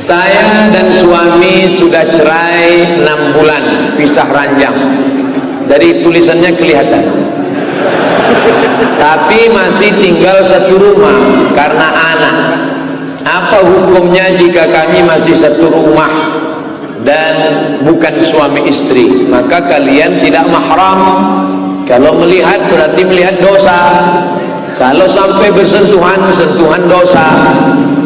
Saya dan suami sudah cerai 6 bulan, pisah ranjang. Dari tulisannya kelihatan. Tapi masih tinggal satu rumah karena anak. Apa hukumnya jika kami masih satu rumah dan bukan suami istri? Maka kalian tidak mahram. Kalau melihat berarti melihat dosa. Kalau sampai bersentuhan, sentuhan dosa.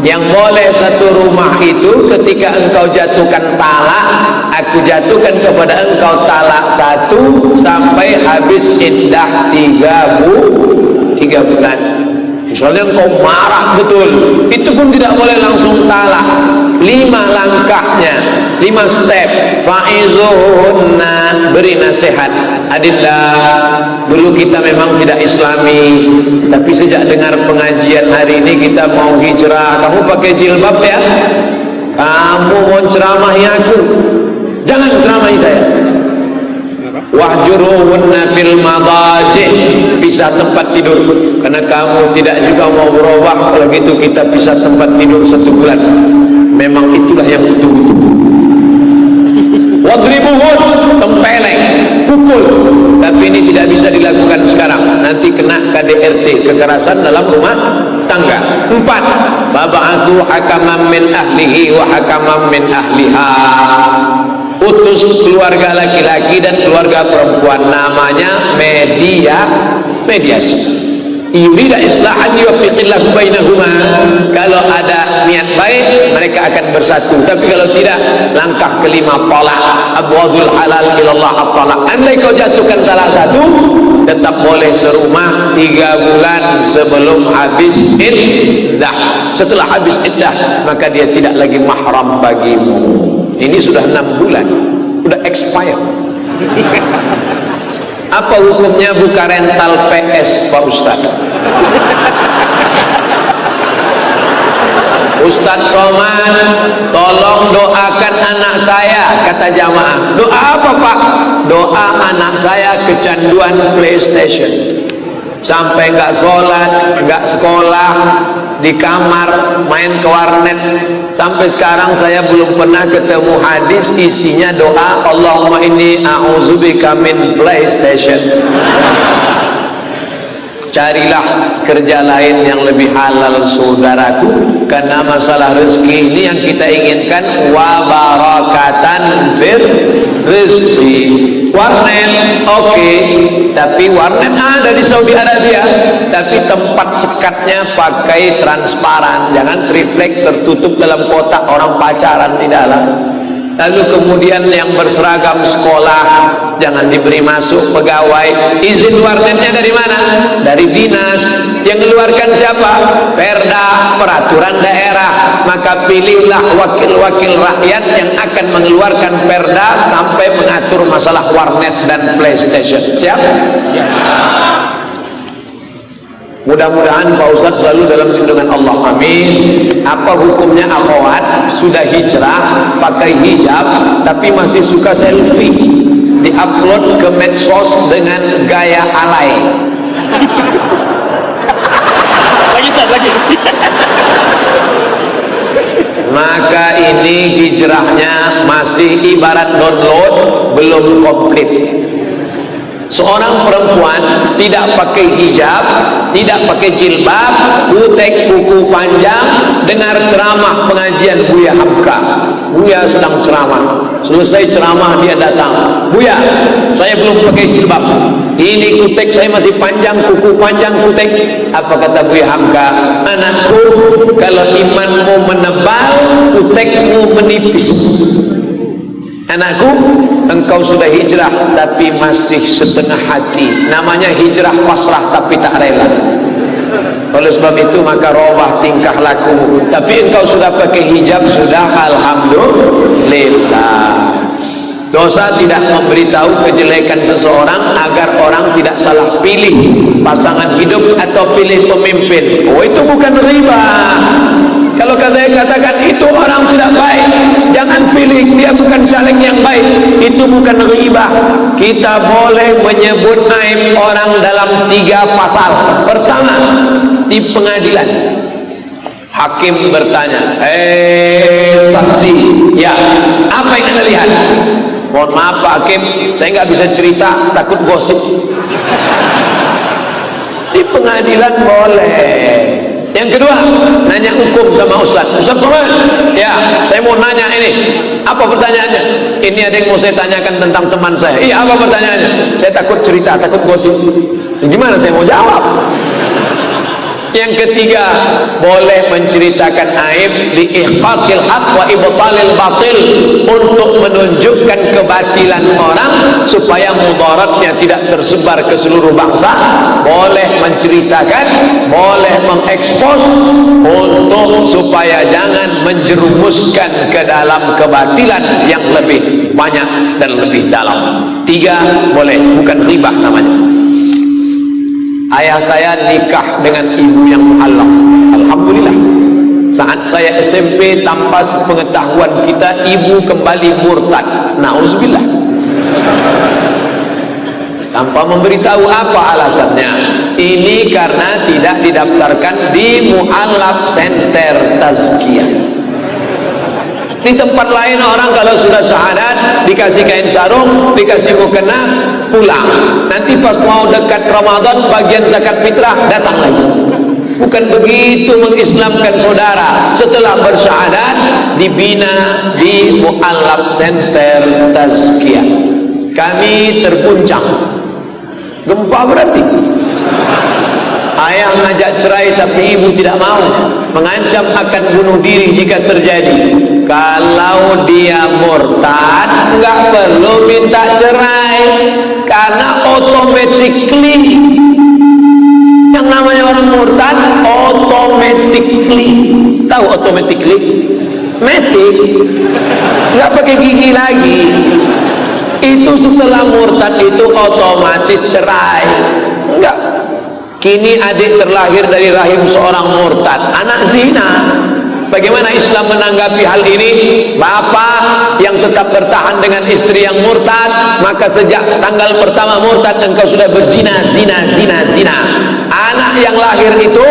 Yang boleh satu rumah itu ketika engkau jatuhkan talak, aku jatuhkan kepada engkau talak 1 sampai habis iddah 3 bulan. Misalnya engkau marah betul, itu pun tidak boleh langsung talak. 5 langkahnya, 5 step. Fa'izuhunna, beri nasihat. Adillah, dulu kita memang tidak islami, tapi sejak dengar pengajian hari ini kita mau hijrah. Kamu pakai jilbab ya, kamu mau ceramahi aku, jangan ceramahi saya. Wahjuruhunna fil madaji, pisah tempat tidur, karena kamu tidak juga mau berubah. Kalau gitu kita pisah tempat tidur 1 bulan. Memang itulah yang betul-betul. Wadribuhun, tempeleng, pukul. Tapi ini tidak bisa dilakukan sekarang, nanti kena KDRT, kekerasan dalam rumah tangga. 4, baba'athu hakaman min ahlihi wa hakaman min ahliha. Utus keluarga laki-laki dan keluarga perempuan, namanya mediasi. Yurida islahan yuwaffiqillahu bainahuma. Kalau ada niat baik, mereka akan bersatu. Tapi kalau tidak, langkah kelima talak. Abwadul halal ilallah at-talak. Andai kau jatuhkan salah satu, tetap boleh serumah 3 bulan sebelum habis iddah. Setelah habis iddah, maka dia tidak lagi mahram bagimu. Ini sudah 6 bulan, sudah expired. Apa hukumnya buka rental PS, Pak Ustaz? Ustaz Somad, tolong doakan anak saya, kata jamaah. Doa apa Pak? Doa anak saya kecanduan PlayStation, sampai nggak sholat, nggak sekolah, di kamar main ke warnet. Sampai sekarang saya belum pernah ketemu hadis isinya doa Allahumma inni a'udzubika min PlayStation. Carilah kerja lain yang lebih halal saudaraku, karena masalah rezeki ini yang kita inginkan, wa barakatan fir rizki. Warnet oke, tapi warnet ada di Saudi Arabia, tapi tempat sekatnya pakai transparan, jangan triplek tertutup dalam kotak, orang pacaran di dalam. Lalu kemudian yang berseragam sekolah jangan diberi masuk. Pegawai, izin warnetnya dari mana? Dari dinas. Yang mengeluarkan siapa? Perda, peraturan daerah. Maka pilihlah wakil-wakil rakyat yang akan mengeluarkan perda sampai mengatur masalah warnet dan PlayStation. Siap? Mudah-mudahan Pak Ustaz selalu dalam lindungan Allah, amin. Apa hukumnya akhwat sudah hijrah, pakai hijab, tapi masih suka selfie, di-upload ke medsos dengan gaya alay? Lagi. Maka ini hijrahnya masih ibarat download, belum komplit. Seorang perempuan tidak pakai hijab, tidak pakai jilbab, kutek kuku panjang, dengar ceramah pengajian Buya Hamka. Buya sedang ceramah, selesai ceramah dia datang, Buya, saya belum pakai jilbab, ini kutek saya masih panjang, kuku panjang kutek. Apa kata Buya Hamka? Anakku, kalau imanmu menebal, kutekmu menipis. Anakku, engkau sudah hijrah tapi masih setengah hati. Namanya hijrah pasrah tapi tak rela. Oleh sebab itu maka robah tingkah lakumu. Tapi engkau sudah pakai hijab, sudah alhamdulillah. Dosa tidak memberitahu kejelekan seseorang agar orang tidak salah pilih pasangan hidup atau pilih pemimpin. Oh, itu bukan riba. Kalau saya katakan itu orang tidak baik, jangan pilih, dia bukan caleg yang baik, itu bukan riba. Kita boleh menyebut aib orang dalam 3 pasal. Pertama, di pengadilan hakim bertanya, saksi. Ya, apa yang Anda lihat? Mohon maaf Pak Hakim, saya nggak bisa cerita, takut gosip. Di pengadilan boleh. Yang kedua, nanya hukum sama Ustaz. Ustaz Somad, ya, saya mau nanya ini. Apa pertanyaannya? Ini ada yang mau saya tanyakan tentang teman saya. Iya, apa pertanyaannya? Saya takut cerita, takut gosip. Gimana saya mau jawab? Yang ketiga, boleh menceritakan aib di ihqaqil haq wa ibtalil batil, untuk menunjukkan kebatilan orang supaya mudaratnya tidak tersebar ke seluruh bangsa. Boleh menceritakan, boleh mengekspos, untuk supaya jangan menjerumuskan ke dalam kebatilan yang lebih banyak dan lebih dalam. Tiga, boleh, bukan ghibah namanya. Ayah saya nikah dengan ibu yang mu'allaf. Alhamdulillah. Saat saya SMP, tanpa sepengetahuan kita, ibu kembali murtad. Na'udzubillah. Tanpa memberitahu apa alasannya. Ini karena tidak didaftarkan di Mu'allaf Center Tazkiyah. Di tempat lain orang kalau sudah syahadat dikasih kain sarung, dikasih mukena, pulang. Nanti pas mau dekat Ramadan bagian zakat fitrah datang lagi. Bukan begitu mengislamkan saudara. Setelah bersyahadat dibina di Mu'allaf Center Tazkiyah. Kami terguncang. Gempa berarti. Ayah ngajak cerai tapi ibu tidak mau, mengancam akan bunuh diri jika terjadi. Kalau dia murtad nggak perlu minta cerai, karena automatically, yang namanya orang murtad automatically, tahu automatically? Matic, nggak pakai gigi lagi. Itu setelah murtad itu otomatis cerai. Enggak. Kini adik terlahir dari rahim seorang murtad, anak zina. Bagaimana Islam menanggapi hal ini? Bapak yang tetap bertahan dengan istri yang murtad, maka sejak tanggal pertama murtad engkau sudah berzina, zina. Anak yang lahir itu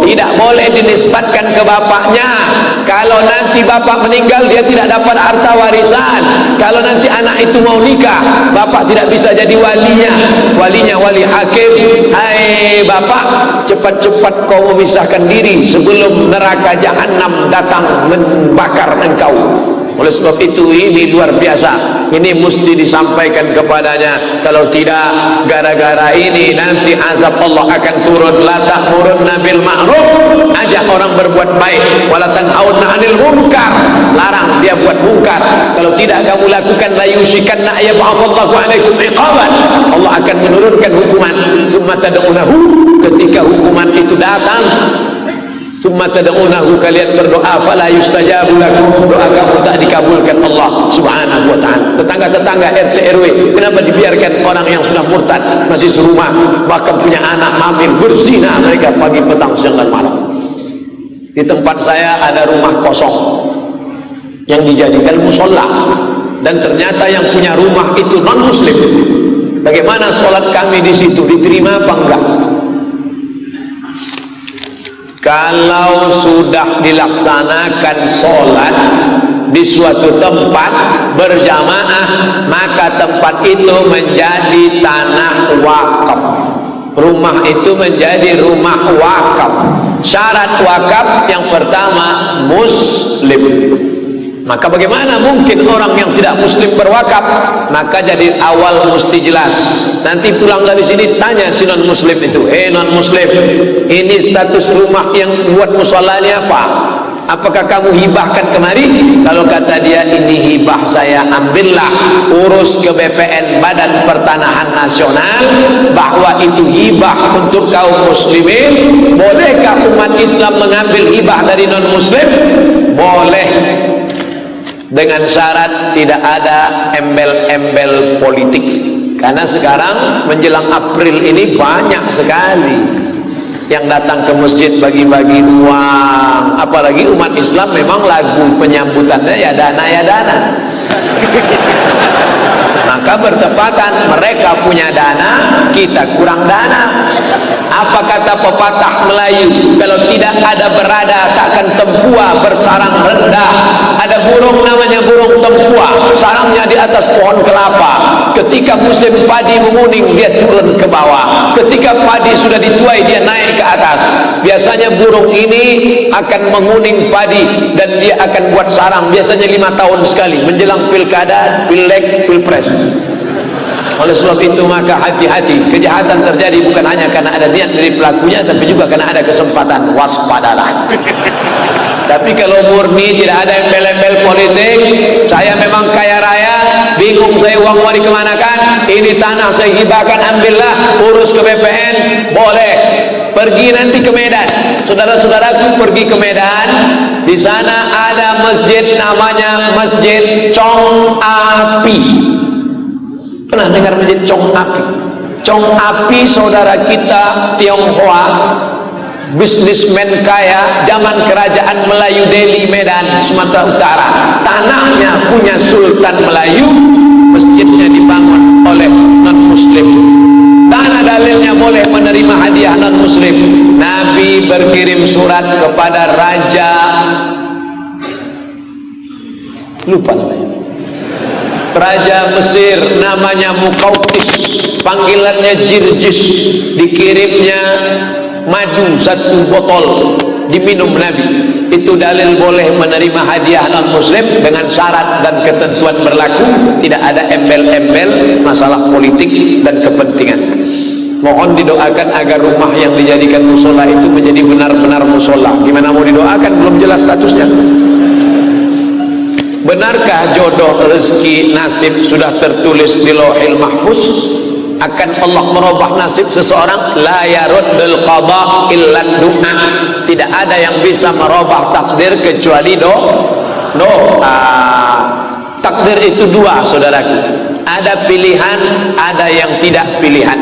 tidak boleh dinisbatkan ke bapaknya. Kalau nanti bapak meninggal, dia tidak dapat harta warisan. Kalau nanti anak itu mau nikah, bapak tidak bisa jadi walinya. Walinya wali hakim. Hai bapak, cepat-cepat kau memisahkan diri sebelum neraka jahanam datang membakar engkau. Oleh sebab itu ini luar biasa. Ini mesti disampaikan kepadanya. Kalau tidak, gara-gara ini nanti azab Allah akan turun. La ta'murunna bil ma'ruf, ajak orang berbuat baik. Wala tanhauna 'anil munkar, larang dia buat munkar. Kalau tidak kamu lakukan, la yusikanna ayyab'atsallahu 'alaikum iqaban, Allah akan menurunkan hukuman. Summa tad'unahu, ketika hukuman itu datang, summa tad'unahu, kalian berdoa, fala yustajabu lakum, doa kamu tak dikabulkan Allah Subhanahu wa ta'ala. Tetangga-tetangga RT RW, kenapa dibiarkan orang yang sudah murtad masih serumah, bahkan punya anak hamil, berzina mereka pagi petang siang dan malam. Di tempat saya ada rumah kosong yang dijadikan musola, dan ternyata yang punya rumah itu non muslim. Bagaimana sholat kami di situ, diterima apa enggak? Kalau sudah dilaksanakan sholat di suatu tempat berjamaah, maka tempat itu menjadi tanah wakaf. Rumah itu menjadi rumah wakaf. Syarat wakaf yang pertama muslim. Maka bagaimana mungkin orang yang tidak muslim berwakaf? Maka jadi awal mesti jelas. Nanti pulang dari sini tanya si non muslim itu, non muslim, ini status rumah yang buat musolanya apa? Apakah kamu hibahkan kemari? Kalau kata dia ini hibah saya, ambillah, urus ke BPN Badan Pertanahan Nasional bahwa itu hibah untuk kaum muslimin. Bolehkah umat Islam mengambil hibah dari non muslim? Boleh, dengan syarat tidak ada embel-embel politik. Karena sekarang menjelang April ini banyak sekali yang datang ke masjid bagi-bagi uang. Apalagi umat Islam memang lagu penyambutannya ya dana. Maka bertepatan mereka punya dana, kita kurang dana. Apa kata pepatah Melayu? Kalau tidak ada berada takkan tempua bersarang rendah. Ada burung sarangnya di atas pohon kelapa. Ketika musim padi menguning, dia turun ke bawah. Ketika padi sudah dituai, dia naik ke atas. Biasanya burung ini akan menguning padi dan dia akan buat sarang. Biasanya 5 tahun sekali menjelang pilkada, pileg, pilpres. Oleh sebab itu maka hati-hati, kejahatan terjadi bukan hanya karena ada niat dari pelakunya, tapi juga karena ada kesempatan. Waspadalah. Tapi kalau murni tidak ada embel-embel politik, saya memang kaya raya, bingung saya uang mau dikemanakan, ini tanah saya hibahkan, ambillah, urus ke BPN, boleh. Pergi nanti ke Medan, saudara-saudaraku pergi ke Medan, di sana ada masjid namanya Masjid Chong Api. Pernah dengar masjid Chong Api? Chong Api saudara kita Tionghoa, bisnismen kaya zaman kerajaan Melayu Delhi Medan Sumatera Utara. Tanahnya punya Sultan Melayu, masjidnya dibangun oleh non muslim. Tanah dalilnya boleh menerima hadiah non muslim. Nabi berkirim surat kepada raja, lupa namanya, raja Mesir namanya Muqawqis, panggilannya Jirjis. Dikirimnya madu 1 botol, diminum Nabi. Itu dalil boleh menerima hadiah non muslim dengan syarat dan ketentuan berlaku, tidak ada embel-embel masalah politik dan kepentingan. Mohon didoakan agar rumah yang dijadikan musola itu menjadi benar-benar musola. Gimana mau didoakan, belum jelas statusnya. Benarkah jodoh, rezeki, nasib sudah tertulis di Lauhil Mahfuz? Akan Allah merubah nasib seseorang? La yaruddul qada illa du'a. Tidak ada yang bisa merubah takdir kecuali doa. Takdir itu 2, saudaraku. Ada pilihan, ada yang tidak pilihan.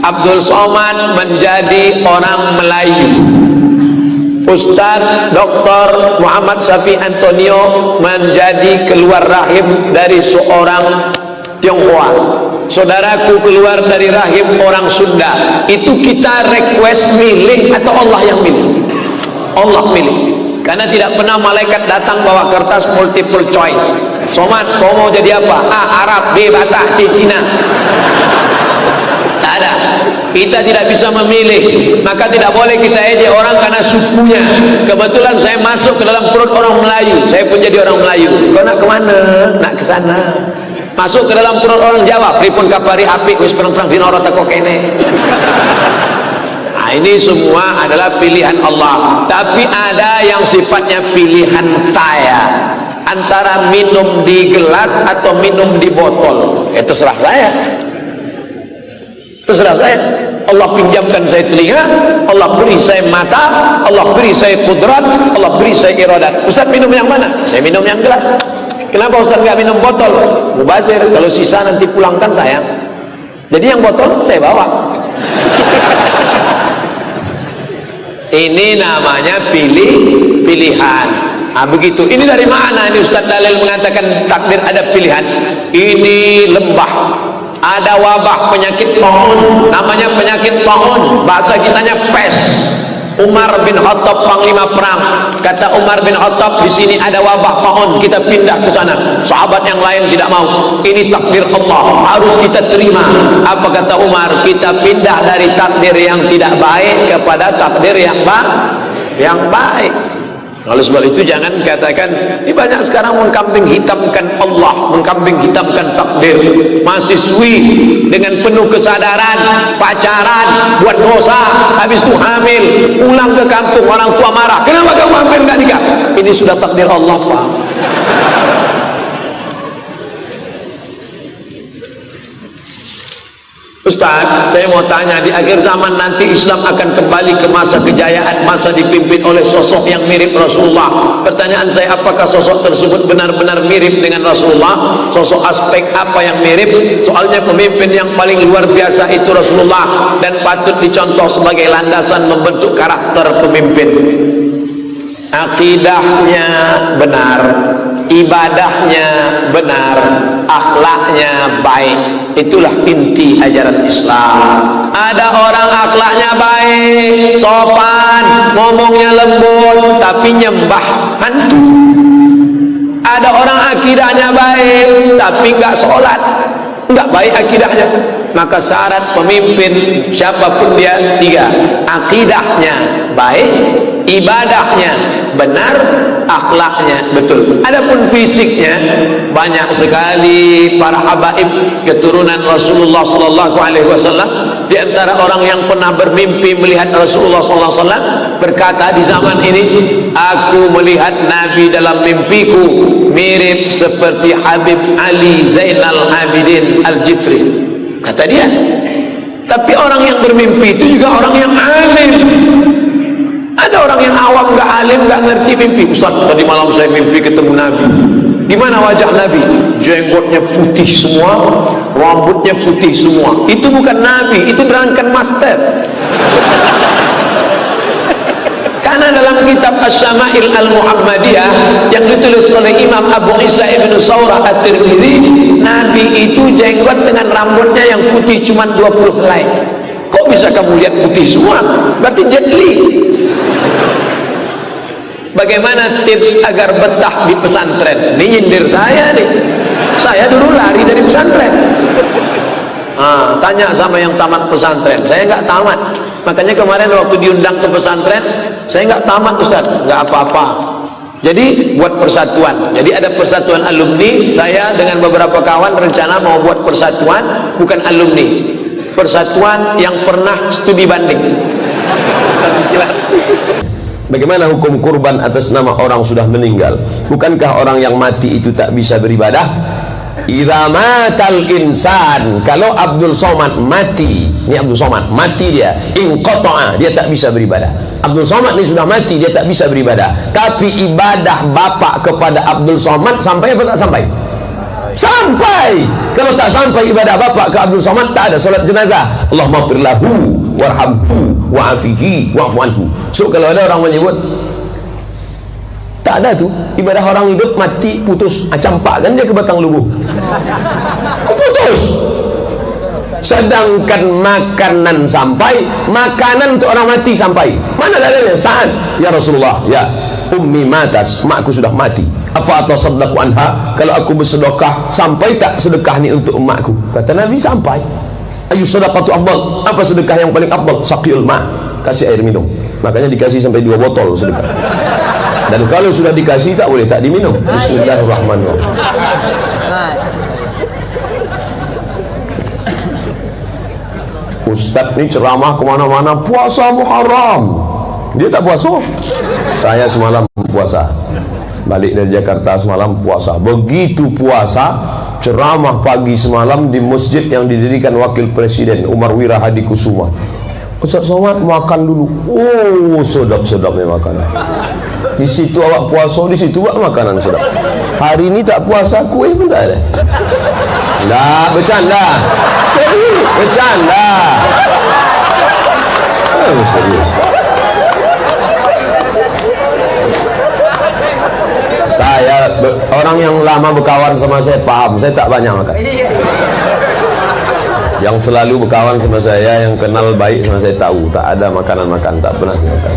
Abdul Somad menjadi orang Melayu. Ustaz Dr. Muhammad Syafi Antonio menjadi keluar rahim dari seorang Tionghoa. Saudaraku keluar dari rahim orang Sunda. Itu kita request milih atau Allah yang milih? Allah milih. Karena tidak pernah malaikat datang bawa kertas multiple choice. Somad, kau mau jadi apa? A. Arab, B. Batak, C. Cina. Tak ada. Kita tidak bisa memilih, maka tidak boleh kita ejek orang karena sukunya. Kebetulan saya masuk ke dalam perut orang Melayu, saya pun jadi orang Melayu. Kau nak kemana? Nak ke sana. Masuk ke dalam perut orang Jawa, pripun kapari apik wis perang-perang dinoro teko kene. Nah, ini semua adalah pilihan Allah. Tapi ada yang sifatnya pilihan saya. Antara minum di gelas atau minum di botol. Itu terserah saya. Terserah saya. Allah pinjamkan saya telinga, Allah beri saya mata, Allah beri saya kudrat, Allah beri saya iradat. Ustaz minum yang mana? Saya minum yang gelas. Kenapa Ustaz nggak minum botol? Mubazir, kalau sisa nanti pulangkan sayang. Jadi yang botol saya bawa. Ini namanya pilihan. Nah, begitu. Ini dari mana ini Ustaz dalil mengatakan takdir ada pilihan? Ini lembah. Ada wabah penyakit tahun, namanya penyakit tahun, bahasa kitanya pes. Umar bin Khattab panglima perang, kata Umar bin Khattab, di sini ada wabah tahun, kita pindah ke sana. Sahabat yang lain tidak mau. Ini takdir Allah, harus kita terima. Apa kata Umar? Kita pindah dari takdir yang tidak baik kepada takdir yang baik. Oleh sebab itu jangan katakan, ini banyak sekarang mengkambing hitamkan Allah, mengkambing hitamkan takdir. Mahasiswi dengan penuh kesadaran, pacaran, buat dosa, habis itu hamil, pulang ke kampung, orang tua marah, kenapa kamu hamil nggak nikah? Ini sudah takdir Allah, Pak. Ustaz, saya mau tanya, di akhir zaman nanti Islam akan kembali ke masa kejayaan, masa dipimpin oleh sosok yang mirip Rasulullah. Pertanyaan saya, apakah sosok tersebut benar-benar mirip dengan Rasulullah? Sosok aspek apa yang mirip? Soalnya pemimpin yang paling luar biasa itu Rasulullah dan patut dicontoh sebagai landasan membentuk karakter pemimpin. Akidahnya benar, ibadahnya benar, akhlaknya baik. Itulah inti ajaran Islam. Ada orang akhlaknya baik, sopan, ngomongnya lembut, tapi nyembah hantu. Ada orang akidahnya baik tapi enggak sholat, enggak baik akidahnya. Maka syarat pemimpin siapapun dia tiga: akidahnya baik, ibadahnya benar, akhlaknya betul. Adapun fisiknya, banyak sekali para habaib keturunan Rasulullah sallallahu alaihi wasallam, di antara orang yang pernah bermimpi melihat Rasulullah sallallahu alaihi wasallam berkata di zaman ini, aku melihat Nabi dalam mimpiku mirip seperti Habib Ali Zainal Abidin Al-Jifri, kata dia. Tapi orang yang bermimpi itu juga orang yang alim. Ada orang yang awam, nggak alim, nggak ngerti mimpi. Ustaz, tadi malam saya mimpi ketemu Nabi. Gimana wajah Nabi? Jenggotnya putih semua, rambutnya putih semua. Itu bukan Nabi, itu berangkat master. Karena dalam kitab Asy-Syama'il Al-Muhammadiyah yang ditulis oleh Imam Abu Isa Ibnu Saurah At-Tirmidzi, Nabi itu jenggot dengan rambutnya yang putih cuma 20 helai. Kok bisa kamu lihat putih semua? Berarti Jet Li. Bagaimana tips agar betah di pesantren? Ini nyindir saya nih. Saya dulu lari dari pesantren. Tanya sama yang tamat pesantren. Saya nggak tamat. Makanya kemarin waktu diundang ke pesantren, saya nggak tamat, Ustaz. Nggak apa-apa. Jadi buat persatuan. Jadi ada persatuan alumni. Saya dengan beberapa kawan rencana mau buat persatuan, bukan alumni. Persatuan yang pernah studi banding. Bagaimana hukum kurban atas nama orang sudah meninggal? Bukankah orang yang mati itu tak bisa beribadah? Idza matal insan, kalau Abdul Somad mati, ini Abdul Somad mati dia, inqata'a, dia tak bisa beribadah. Abdul Somad ini sudah mati, dia tak bisa beribadah. Tapi ibadah bapak kepada Abdul Somad sampai apa tak sampai? Sampai. Kalau tak sampai ibadah bapak ke Abdul Somad, tak ada solat jenazah. Allahumma fir lahu warhamhu wa'afihi wa'fu anhu. So kalau ada orang menyebut tak ada tu ibadah orang hidup mati putus, campakkan dia ke batang lubuh, putus. Sedangkan makanan sampai, makanan untuk orang mati sampai. Mana dalilnya? Saat ya Rasulullah, ya ummi matas, makku sudah mati, apa atasaddaqu anha, kalau aku bersedekah sampai tak sedekah ni untuk emakku? Kata Nabi sampai. Ayu sedekatu afdal, apa sedekah yang paling afdal? Saqil ma, kasih air minum. Makanya dikasih sampai 2 botol sedekah. Dan kalau sudah dikasih tak boleh tak diminum. Bismillahirrahmanirrahim. Ustaz ni ceramah kemana-mana, puasa Muharram, dia tak puasa. Saya semalam puasa, balik dari Jakarta semalam puasa. Begitu puasa, ceramah pagi semalam di masjid yang didirikan Wakil Presiden Umar Wirahadi Kusuma. Ustaz Somad makan dulu. Oh, sedap-sedapnya makan. Di situ awak puasa, di situ awak makanan sedap. Hari ini tak puasa, kuih pun tak ada. Enggak, bercanda. Serius, bercanda. Serius. Saya orang yang lama berkawan sama saya paham, saya tak banyak makan. Yang selalu berkawan sama saya, yang kenal baik sama saya tahu, tak ada makanan-makan, tak pernah saya makan.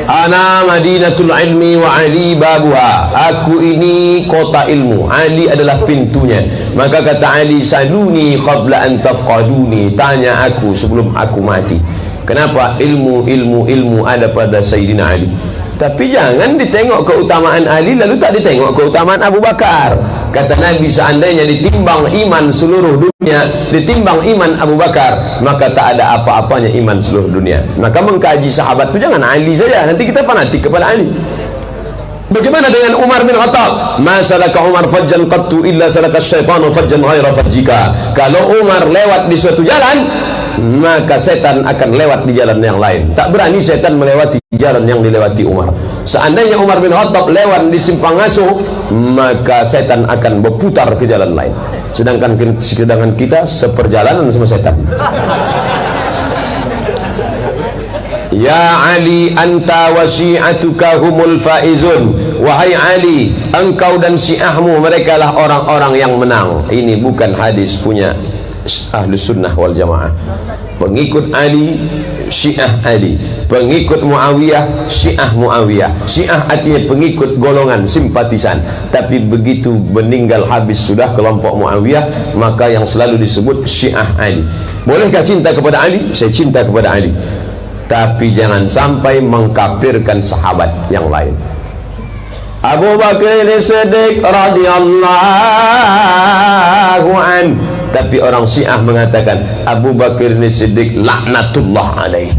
Ana Madinatul Ilmi wa Ali babuha, aku ini kota ilmu, Ali adalah pintunya. Maka kata Ali, saluni qabla an tafqaduni, tanya aku sebelum aku mati. Kenapa? Ilmu ada pada Sayyidina Ali. Tapi jangan ditengok keutamaan Ali lalu tak ditengok keutamaan Abu Bakar. Kata Nabi, seandainya ditimbang iman seluruh dunia, ditimbang iman Abu Bakar, maka tak ada apa-apanya iman seluruh dunia. Maka mengkaji sahabat itu jangan Ali saja, nanti kita fanatik kepada Ali. Bagaimana dengan Umar bin Khattab? Ma salaka Umar fajjan qattu illa salaka syaitanu fajjan ghaira fajjika. Kalau Umar lewat di suatu jalan, maka setan akan lewat di jalan yang lain. Tak berani setan melewati jalan yang dilewati Umar. Seandainya Umar bin Khattab lewat di simpang asuh, maka setan akan berputar ke jalan lain. Sedangkan kita seperjalanan sama setan. Ya Ali, anta wa syi'atuka humul faizun. Wahai Ali, engkau dan syiahmu mereka lah orang-orang yang menang. Ini bukan hadis punya Ahlus Sunnah wal Jamaah. Pengikut Ali, Syiah Ali. Pengikut Muawiyah, Syiah Muawiyah. Syiah artinya pengikut golongan simpatisan. Tapi begitu meninggal habis sudah kelompok Muawiyah, maka yang selalu disebut Syiah Ali. Bolehkah cinta kepada Ali? Saya cinta kepada Ali, tapi jangan sampai mengkafirkan sahabat yang lain. Abu Bakar As-Siddiq radhiyallahu an, tapi orang Syiah mengatakan Abu Bakar As-Siddiq laknatullah alaih.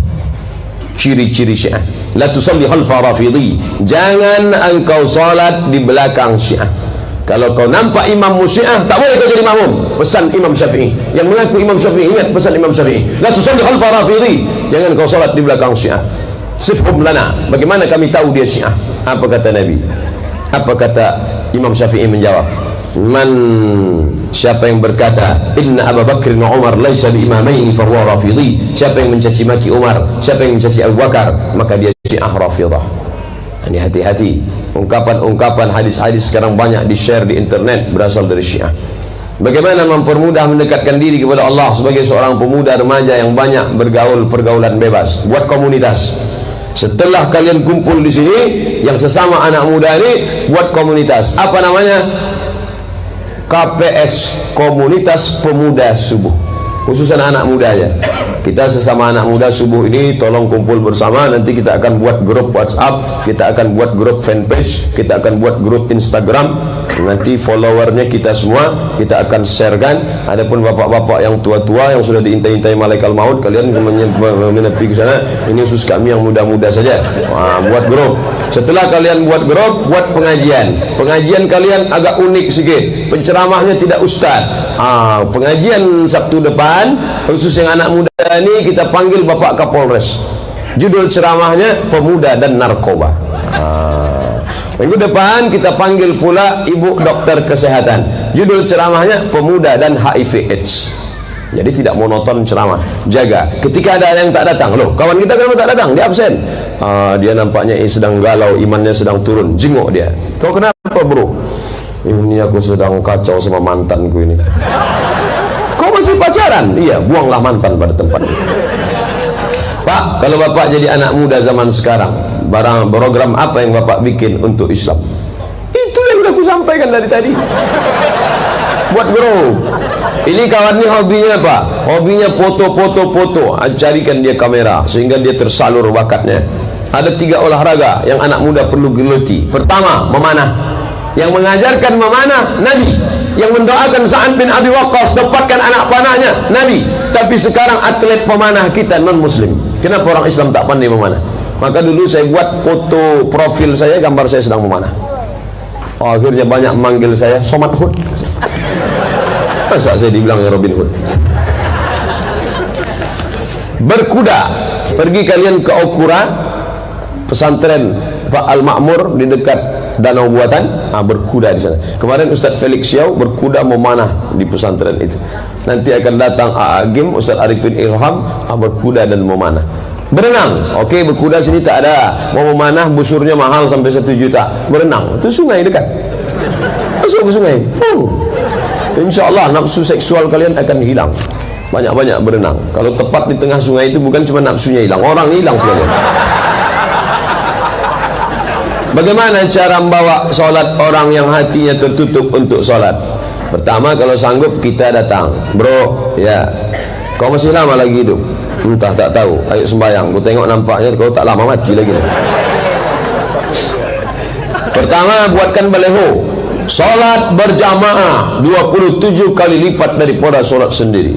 Ciri-ciri Syiah, la tusalli khalfa rafidhi, jangan engkau salat di belakang Syiah. Kalau kau nampak imam Syiah, tak boleh kau jadi makmum. Pesan Imam Syafi'i. Yang mengaku Imam Syafi'i, ingat pesan Imam Syafi'i, la tusalli khalfa rafidhi, jangan kau salat di belakang Syiah. Sifhum lana, bagaimana kami tahu dia Syiah? Apa kata Nabi? Apa kata Imam Syafi'i menjawab? Siapa yang berkata inna Abu Bakr wa Umar laisa bi imamaini fa huwa rafidhi, siapa yang mencaci maki Umar, siapa yang mencaci Abu Bakar, maka dia Syiah Rafidah. Ini hati-hati. Ungkapan-ungkapan hadis-hadis sekarang banyak di-share di internet berasal dari Syiah. Bagaimana mempermudah mendekatkan diri kepada Allah sebagai seorang pemuda remaja yang banyak bergaul pergaulan bebas? Buat komunitas. Setelah kalian kumpul di sini, yang sesama anak muda ini buat komunitas. Apa namanya? KPS, Komunitas Pemuda Subuh. Khusus anak muda aja. Kita sesama anak muda subuh ini tolong kumpul bersama. Nanti kita akan buat grup WhatsApp, kita akan buat grup fanpage, kita akan buat grup Instagram. Nanti followernya kita semua kita akan sharekan. Adapun bapak-bapak yang tua-tua yang sudah diintai-intai malaikat maut, kalian menepi ke sana. Ini khusus kami yang muda-muda saja. Buat grup. Setelah kalian buat grup, buat pengajian. Pengajian kalian agak unik sedikit. Penceramahnya tidak ustaz. Pengajian Sabtu depan khusus yang anak muda ini kita panggil Bapak Kapolres. Judul ceramahnya Pemuda dan Narkoba. Minggu depan kita panggil pula Ibu Dokter Kesehatan. Judul ceramahnya Pemuda dan HIV AIDS. Jadi tidak monoton ceramah. Jaga. Ketika ada yang tak datang, loh, kawan kita kenapa tak datang? Dia absen. Dia nampaknya sedang galau, imannya sedang turun. Jenguk dia. Kau kenapa, bro? Ini aku sedang kacau sama mantanku ini. Kau masih pacaran? Iya, buanglah mantan pada tempatnya. Pak, kalau bapak jadi anak muda zaman sekarang, program apa yang bapak bikin untuk Islam? Itu yang sudah aku sampaikan dari tadi. Buat grup. Ini kawan ini hobinya apa? Hobinya foto. Carikan dia kamera sehingga dia tersalur bakatnya. Ada 3 olahraga yang anak muda perlu geluti. Pertama, memanah. Yang mengajarkan memanah Nabi. Yang mendoakan Sa'ad bin Abi Waqqas dapatkan anak panahnya Nabi. Tapi sekarang atlet pemanah kita non muslim. Kenapa orang Islam tak pandai memanah? Maka dulu saya buat foto profil saya, gambar saya sedang memanah. Akhirnya banyak manggil saya Somat Hud. Masa saya dibilang Robin Hood? Berkuda. Pergi kalian ke Okura, pesantren Pak Al-Makmur di dekat Danau Buatan, berkuda di sana. Kemarin Ustaz Felix Xiao berkuda memanah di pesantren itu. Nanti akan datang Agim, Ustaz Arifin Ilham, berkuda dan memanah. Berenang, oke, berkuda sini tak ada. Mau memanah busurnya mahal sampai 1 juta. Berenang, itu sungai dekat. Masuk ke sungai, insya Allah nafsu seksual kalian akan hilang. Banyak-banyak berenang. Kalau tepat di tengah sungai itu bukan cuma nafsunya hilang, orang hilang sekalian. Bagaimana cara membawa solat orang yang hatinya tertutup untuk solat? Pertama, kalau sanggup kita datang. Bro, ya, kau masih lama lagi hidup? Entah, tak tahu. Ayo sembahyang. Kau tengok nampaknya kau tak lama mati lagi. Pertama, buatkan baleho. Solat berjamaah 27 kali lipat daripada solat sendiri.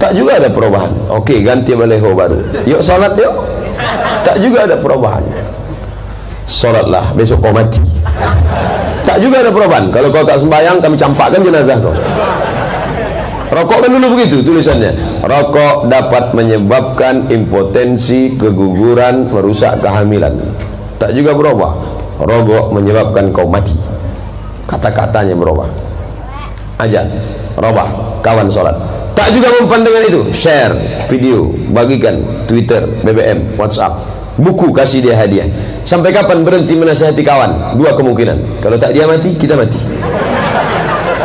Tak juga ada perubahan. Oke, ganti baleho baru. Yuk solat yuk. Tak juga ada perubahan. Solatlah, besok kau mati. Tak juga ada perubahan. Kalau kau tak sembahyang, kami campakkan jenazah kau. Rokok kan dulu begitu tulisannya. Rokok dapat menyebabkan impotensi, keguguran, merusak kehamilan. Tak juga berubah. Rokok menyebabkan kau mati. Kata-katanya berubah. Ajak, robah, kawan sholat. Tak juga mempan dengan itu. Share video, bagikan Twitter, BBM, WhatsApp. Buku kasih dia hadiah. Sampai kapan berhenti menasihati kawan? 2 kemungkinan. Kalau tak dia mati, kita mati.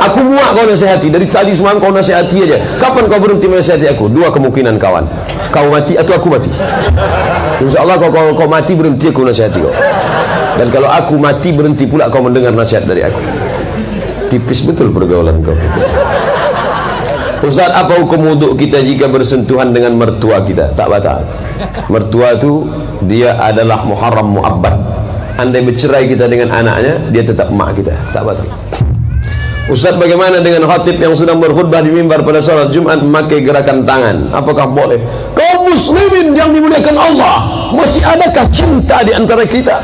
Aku muak kau nasihati. Dari tadi semalam kau nasihati aja. Kapan kau berhenti menasihati aku? Dua kemungkinan kawan. Kau mati atau aku mati. InsyaAllah kau mati berhenti aku nasihati kau. Dan kalau aku mati berhenti pula kau mendengar nasihat dari aku. Tipis betul pergaulan kau. Ustaz, apa hukum wuduk kita jika bersentuhan dengan mertua kita? Tak batal. Mertua itu dia adalah muharram mu'abbad. Andai bercerai kita dengan anaknya, dia tetap mak kita. Tak batal. Ustaz, bagaimana dengan khatib yang sedang berkhutbah di mimbar pada salat Jumat memakai gerakan tangan? Apakah boleh? Kaum muslimin yang dimuliakan Allah, masih adakah cinta di antara kita?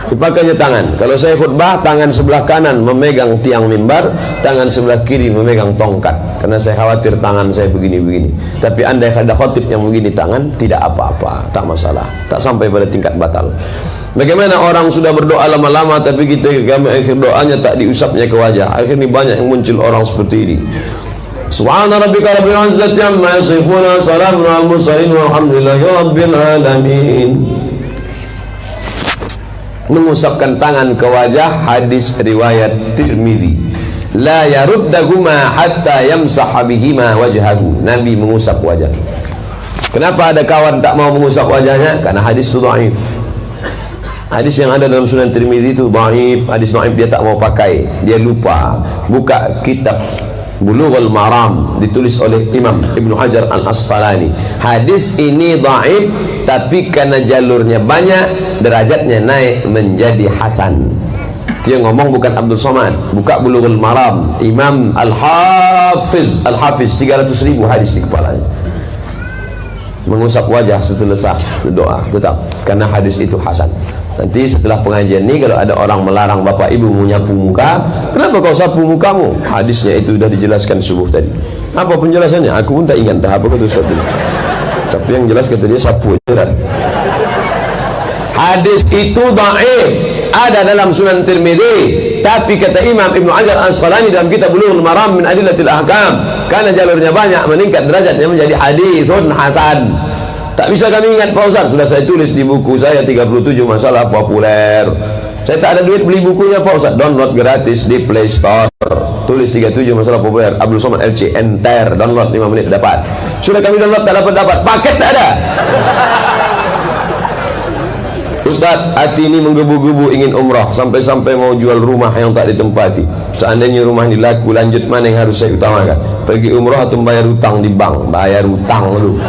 Dipakainya tangan. Kalau saya khutbah, tangan sebelah kanan memegang tiang mimbar, tangan sebelah kiri memegang tongkat. Karena saya khawatir tangan saya begini-begini. Tapi andai ada khatib yang begini tangan, tidak apa-apa, tak masalah, tak sampai pada tingkat batal. Bagaimana orang sudah berdoa lama-lama tapi kita kami akhir doanya tak diusapnya ke wajah. Akhirnya banyak yang muncul orang seperti ini. Subhana rabbika rabbil izzati amma yasifun, salamun alal mursalin walhamdulillahi rabbil alamin. Mengusapkan tangan ke wajah, hadis riwayat Tirmizi. La yaruddahuma hatta yamsaha bihima wajhahu. Nabi mengusap wajah. Kenapa ada kawan tak mau mengusap wajahnya? Karena hadis itu dhaif. Hadis yang ada dalam Sunan Tirmizi itu dhaif, hadis dhaif, dia tak mau pakai, dia lupa. Buka kitab Bulughul Maram ditulis oleh Imam Ibnu Hajar Al-Asqalani. Hadis ini dhaif, tapi karena jalurnya banyak, derajatnya naik menjadi hasan. Dia ngomong bukan Abdul Somad. Buka Bulughul Maram, Imam Al-Hafiz 300.000 hadis di kepalanya. Mengusap wajah setelah doa tetap, karena hadis itu hasan. Nanti setelah pengajian ini kalau ada orang melarang bapak ibu menyapu muka, kenapa kau sapu mukamu? Hadisnya itu sudah dijelaskan subuh tadi. Apa penjelasannya? Aku pun tak ingat dah apa kata Ustaz tadi. Tapi yang jelas kata dia sapu aja dah. Hadis itu dhaif, ada dalam Sunan Tirmizi, tapi kata Imam Ibnu Hajar Al-Asqalani dalam kitab Bulughul Maram min Adillatil Ahkam, karena jalurnya banyak meningkat derajatnya menjadi hadisun hasan. Tak bisa kami ingat Pak Ustaz, sudah saya tulis di buku saya 37 masalah populer. Saya tak ada duit beli bukunya Pak Ustaz, download gratis di Play Store. Tulis 37 masalah populer, Abdul Somad LC, enter, download 5 menit dapat. Sudah kami download tak dapat, paket tak ada. Ustaz, hati ini menggebu-gebu ingin umrah, sampai-sampai mau jual rumah yang tak ditempati. Seandainya rumah ini laku, lanjut mana yang harus saya utamakan? Pergi umrah atau bayar hutang di bank? Bayar hutang dulu.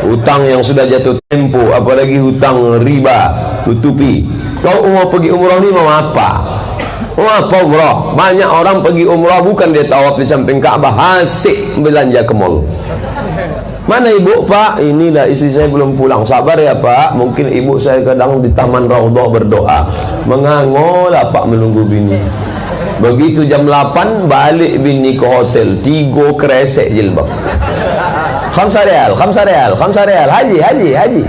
Hutang yang sudah jatuh tempo, apalagi hutang riba, tutupi. Kau mau pergi umrah ni mau apa? Mau apa umrah? Banyak orang pergi umrah bukan dia tawaf di samping Ka'bah, asik belanja ke mall. Mana ibu Pak? Inilah istri saya belum pulang. Sabar ya Pak, mungkin ibu saya kadang di Taman Raudhah berdoa. Mengangolah Pak menunggu bini. Begitu jam 8 balik bini ke hotel, 3 kresek jilbab. Khamsa rial, haji.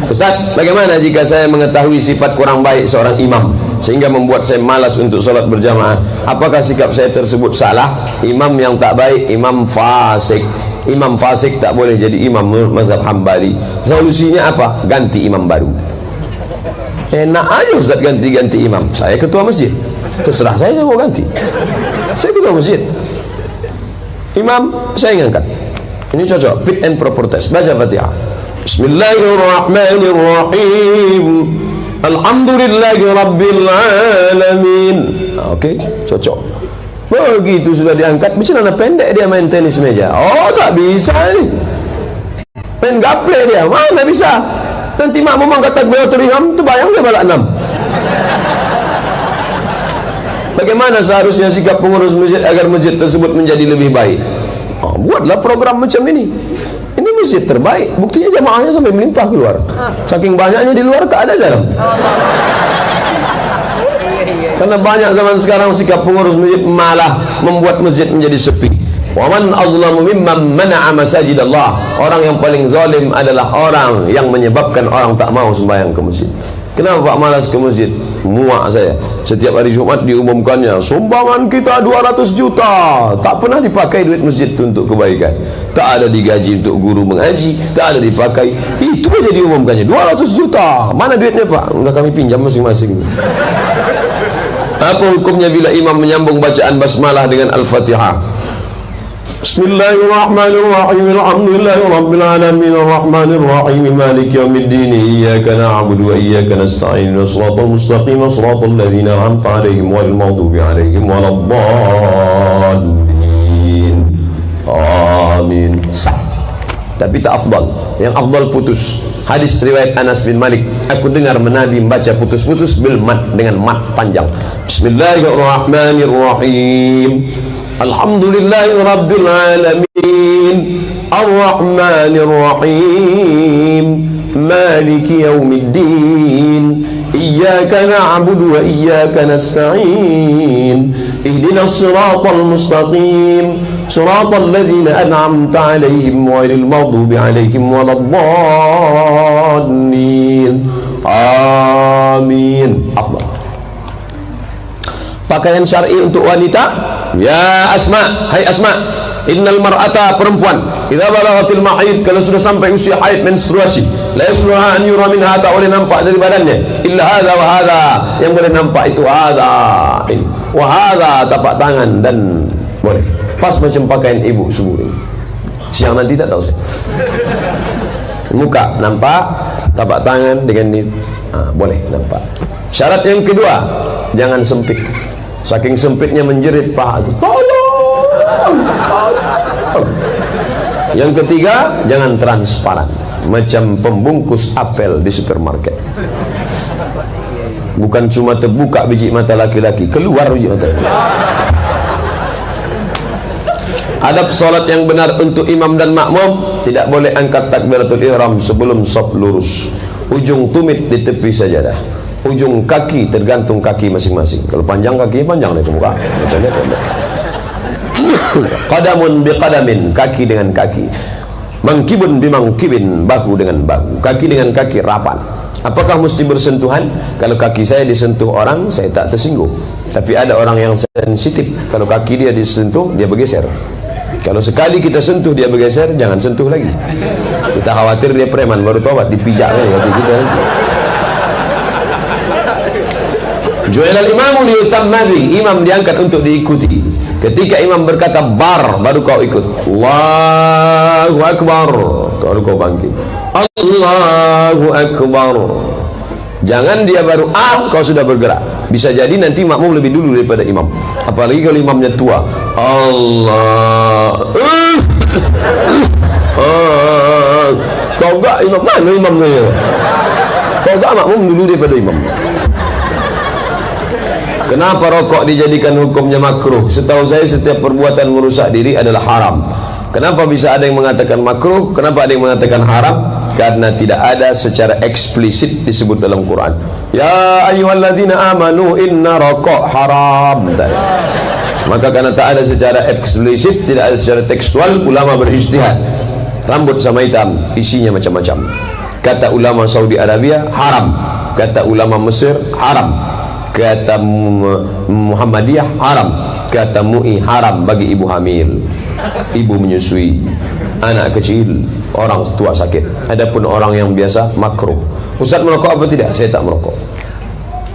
Ustaz, bagaimana jika saya mengetahui sifat kurang baik seorang imam sehingga membuat saya malas untuk sholat berjamaah? Apakah sikap saya tersebut salah? Imam yang tak baik, imam fasik. Imam fasik tak boleh jadi imam menurut mazhab Hambali. Solusinya apa? Ganti imam baru. Enak aja Ustaz ganti imam. Saya ketua masjid, terserah saya mau ganti. Saya ketua masjid, imam saya yang angkat. Ini cocok, fit and proper test. Baca Fatihah. Bismillahirrahmanirrahim. Alhamdulillahi rabbil alamin. Okey, cocok. Begitu sudah diangkat, bercelana pendek dia main tenis meja. Oh, tak bisa ni. Main gaple dia, mana bisa? Nanti makmum angkat takbiratul ihram, terbayang dia balak 6. Bagaimana seharusnya sikap pengurus masjid agar masjid tersebut menjadi lebih baik? Buatlah program macam ini. Ini masjid terbaik, buktinya jamaahnya sampai melimpah keluar. Saking banyaknya di luar tak ada dalam. Karena banyak zaman sekarang sikap pengurus masjid malah membuat masjid menjadi sepi. Wa man azlamu mimman mana'a masajidallah. Orang yang paling zalim adalah orang yang menyebabkan orang tak mau sembahyang ke masjid. Kenapa Pak malas ke masjid? Muak saya. Setiap hari Jumat diumumkannya sumbangan kita 200 juta. Tak pernah dipakai duit masjid untuk kebaikan. Tak ada digaji untuk guru mengaji, tak ada dipakai. Itu aja diumumkannya 200 juta. Mana duitnya Pak? Sudah kami pinjam masing-masing. Apa hukumnya bila imam menyambung bacaan basmalah dengan Al-Fatihah? Bismillahirrahmanirrahim. Alhamdulillahirabbil alamin arrahmanir rahim maliki yaumiddin iyyaka na'budu wa iyyaka nasta'in shiratal mustaqim shiratal ladzina an'amta 'alaihim ghairil maghdubi 'alaihim waladdallin. Amin. Sah. Tapi tak afdal. Yang afdal putus. Hadis riwayat Anas bin Malik, aku dengar Nabi membaca putus-putus bil mat, dengan mat panjang. Bismillahirrahmanirrahim. Alhamdulillahirabbil alamin arrahmanir rahim maliki yaumiddin iyyaka na'budu wa iyyaka nasta'in ihdinas siratal mustaqim siratal ladzina an'amta 'alaihim ghairil maghdubi 'alaihim waladdallin. Amin. Afdal. Pakaian syar'i untuk wanita. Ya Asma, hai Asma, innal mar'ata, perempuan, idza balaghatil mahid, kalau sudah sampai usia haid menstruasi, la yasluha an yura minha, tak boleh nampak dari badannya illa hadza wa hadza, yang boleh nampak itu hadza wa hadza, tapak tangan dan boleh. Pas macam pakaian ibu subuh ini. Siang nanti tak tahu saya. Muka nampak, tapak tangan dengan ini boleh nampak. Syarat yang kedua, jangan sempit. Saking sempitnya menjerit paha itu, tolong. Yang ketiga, jangan transparan, macam pembungkus apel di supermarket. Bukan cuma terbuka biji mata laki-laki, keluar biji mata. Adab solat yang benar untuk imam dan makmum, tidak boleh angkat takbiratul ihram sebelum shaf lurus. Ujung tumit di tepi sajadah. Ujung kaki tergantung kaki masing-masing. Kalau panjang kaki panjang dari muka. Qadamun biqadamin, kaki dengan kaki. Mangkibun bimangkibin, bahu dengan bahu. Kaki dengan kaki rapat. Apakah mesti bersentuhan? Kalau kaki saya disentuh orang, saya tak tersinggung. Tapi ada orang yang sensitif. Kalau kaki dia disentuh, dia bergeser. Kalau sekali kita sentuh dia bergeser, jangan sentuh lagi. Kita khawatir dia preman baru tobat, dipijaknya kaki kita nanti. Ju'ilal imamu liyutamma bihi, imam diangkat untuk diikuti. Ketika imam berkata bar, baru kau ikut. Allahu akbar, baru kau bangkit. Allahu akbar. Jangan dia baru kau sudah bergerak. Bisa jadi nanti makmum lebih dulu daripada imam. Apalagi kalau imamnya tua. Allah. Tahu gak imam mana imamnya? Tahu gak makmum dulu daripada imam. Kenapa rokok dijadikan hukumnya makruh? Setahu saya setiap perbuatan merusak diri adalah haram. Kenapa bisa ada yang mengatakan makruh? Kenapa ada yang mengatakan haram? Karena tidak ada secara eksplisit disebut dalam Quran. Ya ayyuhalladzina amanu inna rokok haram. Maka karena tak ada secara eksplisit, tidak ada secara tekstual, ulama berijtihad. Rambut sama hitam, isinya macam-macam. Kata ulama Saudi Arabia haram, kata ulama Mesir haram, kata Muhammadiyah haram, kata MUI haram bagi ibu hamil, ibu menyusui, anak kecil, orang tua sakit. Adapun orang yang biasa makruh. Ustaz merokok apa tidak? Saya tak merokok.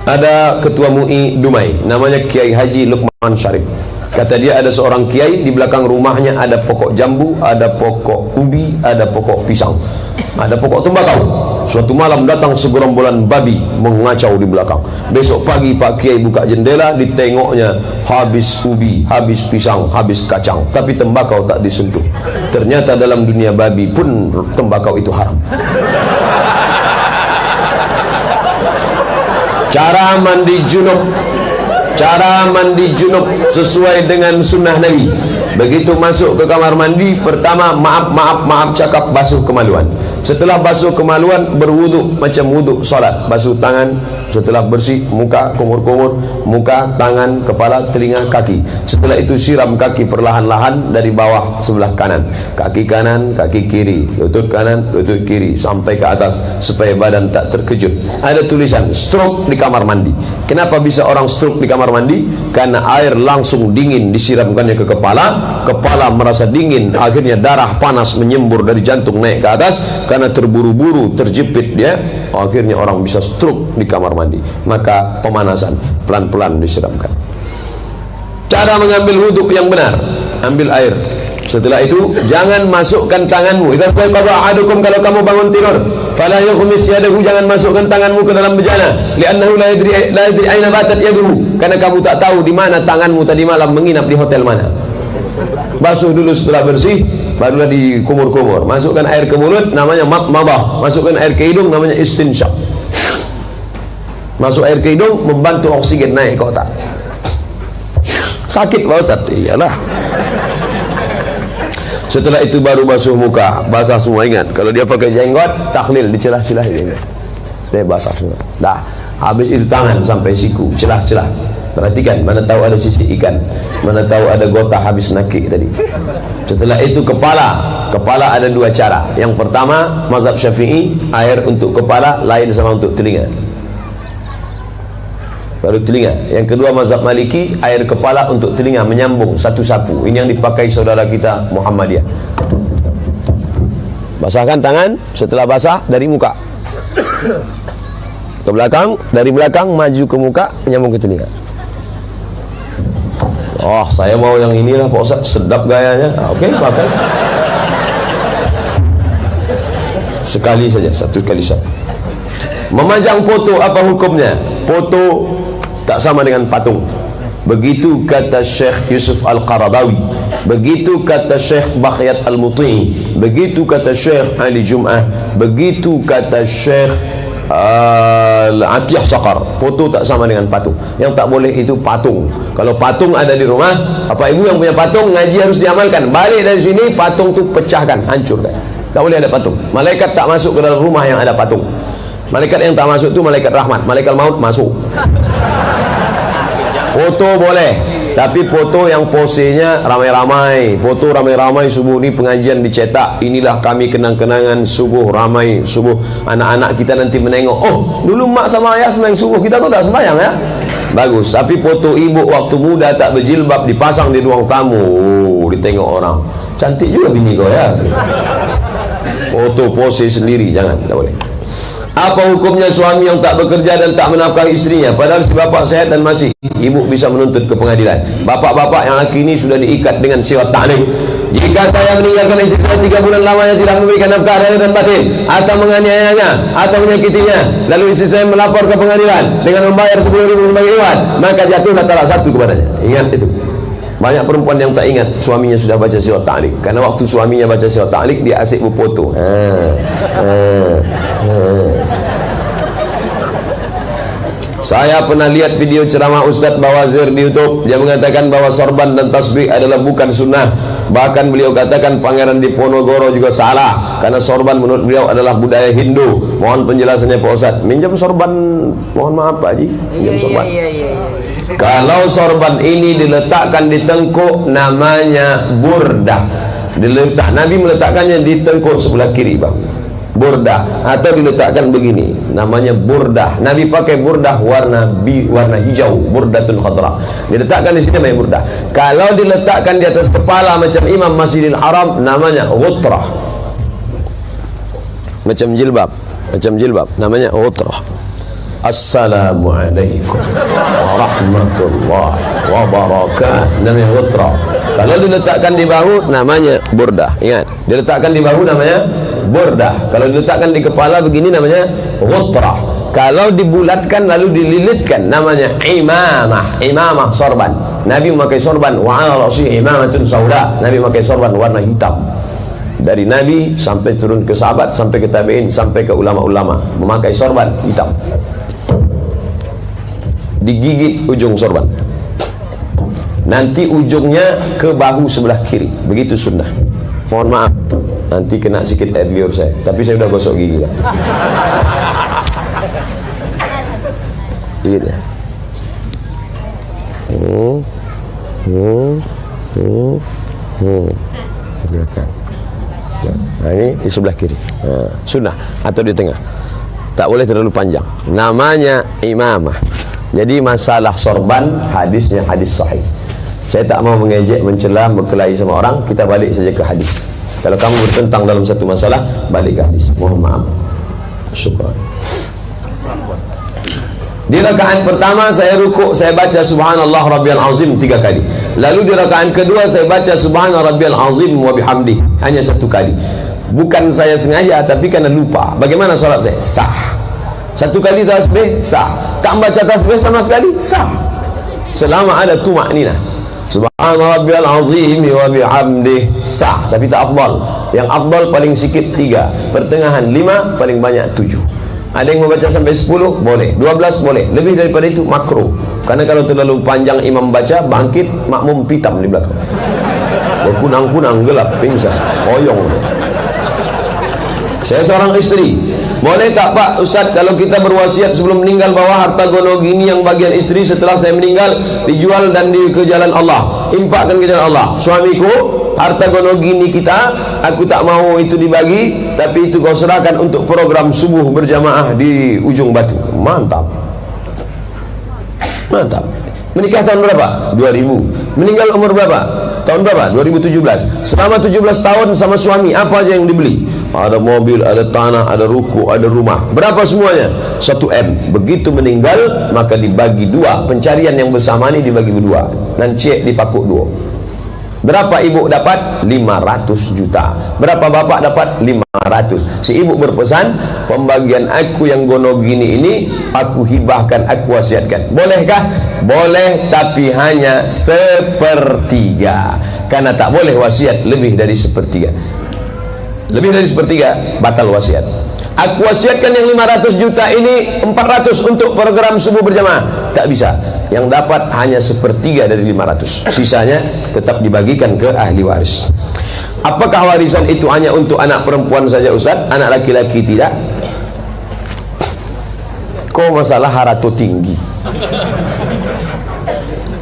Ada ketua MUI Dumai, namanya Kiai Haji Lukman Syarif. Kata dia ada seorang kiai, di belakang rumahnya ada pokok jambu, ada pokok ubi, ada pokok pisang, ada pokok tembakau. Suatu malam datang segerombolan babi mengacau di belakang. Besok pagi Pak Kiai buka jendela, ditengoknya habis ubi, habis pisang, habis kacang, tapi tembakau tak disentuh. Ternyata dalam dunia babi pun tembakau itu haram. Cara mandi junub sesuai dengan sunnah Nabi. Begitu masuk ke kamar mandi, pertama maaf cakap, basuh kemaluan. Setelah basuh kemaluan, berwuduk macam wuduk solat. Basuh tangan, setelah bersih, muka, kumur-kumur, muka, tangan, kepala, telinga, kaki. Setelah itu siram kaki perlahan-lahan dari bawah sebelah kanan, kaki kanan, kaki kiri, lutut kanan, lutut kiri, sampai ke atas, supaya badan tak terkejut. Ada tulisan stroke di kamar mandi. Kenapa bisa orang stroke di kamar mandi? Karena air langsung dingin disiramkannya ke kepala, kepala merasa dingin, akhirnya darah panas menyembur dari jantung naik ke atas, karena terburu-buru, terjepit dia, akhirnya orang bisa stroke di kamar mandi. Maka pemanasan pelan-pelan disiramkan. Cara mengambil wudhu yang benar, ambil air. Setelah itu jangan masukkan tanganmu. Idza staiqadha ahadukum, kalau kamu bangun tidur, fala yukhmis yadahu, jangan masukkan tanganmu ke dalam bejana, li'annahu la yadri aina batat yaduhu, karena kamu tak tahu di mana tanganmu tadi malam menginap, di hotel mana. Basuh dulu, setelah bersih barulah dikumur-kumur. Masukkan air ke mulut, namanya matmadah. Masukkan air ke hidung, namanya istinsyaq. Masuk air ke hidung membantu oksigen naik ke otak. Sakit Pak Ustaz? Iyalah. Setelah itu baru basuh muka, basah semua. Ingat, kalau dia pakai jenggot, tahlil, dicelah-celah jenggot, dia basah semua. Dah, habis itu tangan sampai siku, celah-celah. Perhatikan, mana tahu ada sisi ikan, mana tahu ada gotah habis nakik tadi. Setelah itu kepala ada dua cara. Yang pertama, mazhab Syafi'i, air untuk kepala lain sama untuk telinga, baru telinga. Yang kedua, mazhab Maliki, air kepala untuk telinga, menyambung satu sapu. Ini yang dipakai saudara kita Muhammadiyah. Basahkan tangan, setelah basah dari muka ke belakang, dari belakang maju ke muka, menyambung ke telinga. Oh, saya mau yang inilah Pak Ustaz, sedap gayanya. Oke, pakai. Sekali saja, satu kali saja. Memajang foto, apa hukumnya? Foto tak sama dengan patung. Begitu kata Syekh Yusuf Al-Qaradawi, begitu kata Syekh Bakhyat Al-Muti'i, begitu kata Syekh Ali Jum'ah, begitu kata Syekh Atiyah Saqar. Foto tak sama dengan patung. Yang tak boleh itu patung. Kalau patung ada di rumah, Bapak Ibu yang punya patung, ngaji harus diamalkan. Balik dari sini, patung tu pecahkan, hancurkan. Tak boleh ada patung. Malaikat tak masuk ke dalam rumah yang ada patung. Malaikat yang tak masuk tu malaikat rahmat, malaikat maut masuk. Foto boleh, tapi foto yang posenya ramai-ramai. Foto ramai-ramai subuh ni pengajian dicetak, inilah kami kenang-kenangan subuh ramai subuh. Anak-anak kita nanti menengok, oh dulu mak sama ayah sembahyang subuh, kita kok tak sembahyang ya. Bagus, tapi foto ibu waktu muda tak berjilbab dipasang di ruang tamu, ditengok orang, cantik juga bini kau ya. Foto pose sendiri jangan, tak boleh. Apa hukumnya suami yang tak bekerja dan tak menafkahi istrinya, padahal si bapak sehat dan masih? Ibu bisa menuntut ke pengadilan. Bapak-bapak yang laki ini sudah diikat dengan sewa ta'lim. Jika saya meninggalkan istri saya 3 bulan lamanya tidak memberikan nafkah lahir dan batin, atau menganiayanya, atau menyakitinya, lalu istri saya melapor ke pengadilan dengan membayar 10.000 sebagai iwan, maka jatuhlah talak 1 kepadanya. Ingat itu. Banyak perempuan yang tak ingat suaminya sudah baca surat ta'liq, karena waktu suaminya baca surat ta'liq dia asyik berfoto. Saya pernah lihat video ceramah Ustaz Bawazir di YouTube. Dia mengatakan bahwa sorban dan tasbih adalah bukan sunnah. Bahkan beliau katakan Pangeran Diponegoro juga salah, karena sorban menurut beliau adalah budaya Hindu. Mohon penjelasannya Pak Ustaz. Minjam sorban, mohon maaf Pak Haji, minjam sorban. Kalau sorban ini diletakkan di tengkuk, namanya burdah. Nabi meletakkannya di tengkuk sebelah kiri bang, burdah. Atau diletakkan begini, namanya burdah. Nabi pakai burdah warna hijau, burdatun khadra. Diletakkan di sini namanya burdah. Kalau diletakkan di atas kepala macam Imam Masjidil Haram, namanya ghutrah. Macam jilbab, namanya ghutrah. Assalamualaikum warahmatullahi wabarakatuh, namanya ghutrah. Kalau diletakkan di bahu namanya burdah. Ingat, diletakkan di bahu namanya burdah. Kalau diletakkan di kepala begini namanya ghutrah. Kalau dibulatkan lalu dililitkan namanya imamah. Imamah sorban. Nabi memakai sorban, wa 'ala ra'sihi imamatun sauda. Nabi memakai sorban warna hitam. Dari Nabi sampai turun ke sahabat, sampai ke tabi'in, sampai ke ulama-ulama memakai sorban hitam. Digigit ujung sorban, nanti ujungnya ke bahu sebelah kiri, begitu sunnah. Mohon maaf nanti kena sikit air liur saya, tapi saya sudah gosok gigi lah. Gitu ya. Nah, ini di sebelah kiri, sunnah, atau di tengah, tak boleh terlalu panjang, namanya imamah. Jadi masalah sorban, hadisnya hadis sahih. Saya tak mau mengejek, mencela, berkelahi sama orang. Kita balik saja ke hadis. Kalau kamu bertentang dalam satu masalah, balik hadis. Mohon maaf. Syukran. Di rakaat pertama saya rukuk, saya baca subhanallah rabbiyal azim 3 kali. Lalu di rakaat kedua saya baca subhana rabbiyal azim wa bihamdi, hanya 1 kali. Bukan saya sengaja, tapi karena lupa. Bagaimana salat saya? Sah. 1 kali tasbih, sah. Tak baca tasbih sama sekali, sah. Selama ada tumakninah. Subhana rabbiyal azim wa bihamdi, sah, tapi tak afdal. Yang afdal paling sikit 3, pertengahan 5, paling banyak 7. Ada yang membaca sampai 10, boleh. 12 boleh. Lebih daripada itu makruh. Karena kalau terlalu panjang imam baca, bangkit makmum pitam di belakang. Berkunang-kunang, gelap, pingsan, koyong. Saya seorang istri, boleh tak Pak Ustaz kalau kita berwasiat sebelum meninggal bahwa harta gonogini yang bagian istri setelah saya meninggal dijual dan ke jalan Allah, infakkan ke jalan Allah. Suamiku, harta gonogini kita, aku tak mau itu dibagi, tapi itu kau serahkan untuk program subuh berjamaah di ujung batu. Mantap. Mantap. Menikah tahun berapa? 2000. Meninggal umur berapa? Tahun berapa? 2017. Selama 17 tahun sama suami, apa aja yang dibeli? Ada mobil, ada tanah, ada ruko, ada rumah. Berapa semuanya? 1M. Begitu meninggal, maka dibagi 2. Pencarian yang bersama ini dibagi 2. Dan cek dipakuk 2. Berapa ibu dapat? 500 juta. Berapa bapak dapat? 500. Si ibu berpesan, pembagian aku yang gonogini ini aku hibahkan, aku wasiatkan. Bolehkah? Boleh, tapi hanya 1/3. Karena tak boleh wasiat lebih dari 1/3. Lebih dari 1/3 batal wasiat. Aku wasiatkan yang 500 juta ini 400 untuk program subuh berjamaah. Tak bisa. Yang dapat hanya 1/3 dari 500. Sisanya tetap dibagikan ke ahli waris. Apakah warisan itu hanya untuk anak perempuan saja Ustaz? Anak laki-laki tidak? Kau masalah harato tinggi.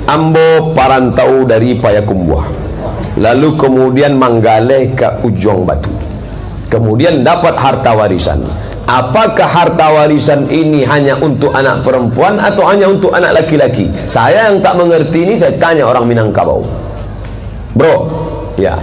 Ambo parantau dari Payakumbuh, lalu kemudian Manggale ke Ujung Batu, kemudian dapat harta warisan. Apakah harta warisan ini hanya untuk anak perempuan atau hanya untuk anak laki-laki? Saya yang tak mengerti ini, saya tanya orang Minangkabau. Bro, ya,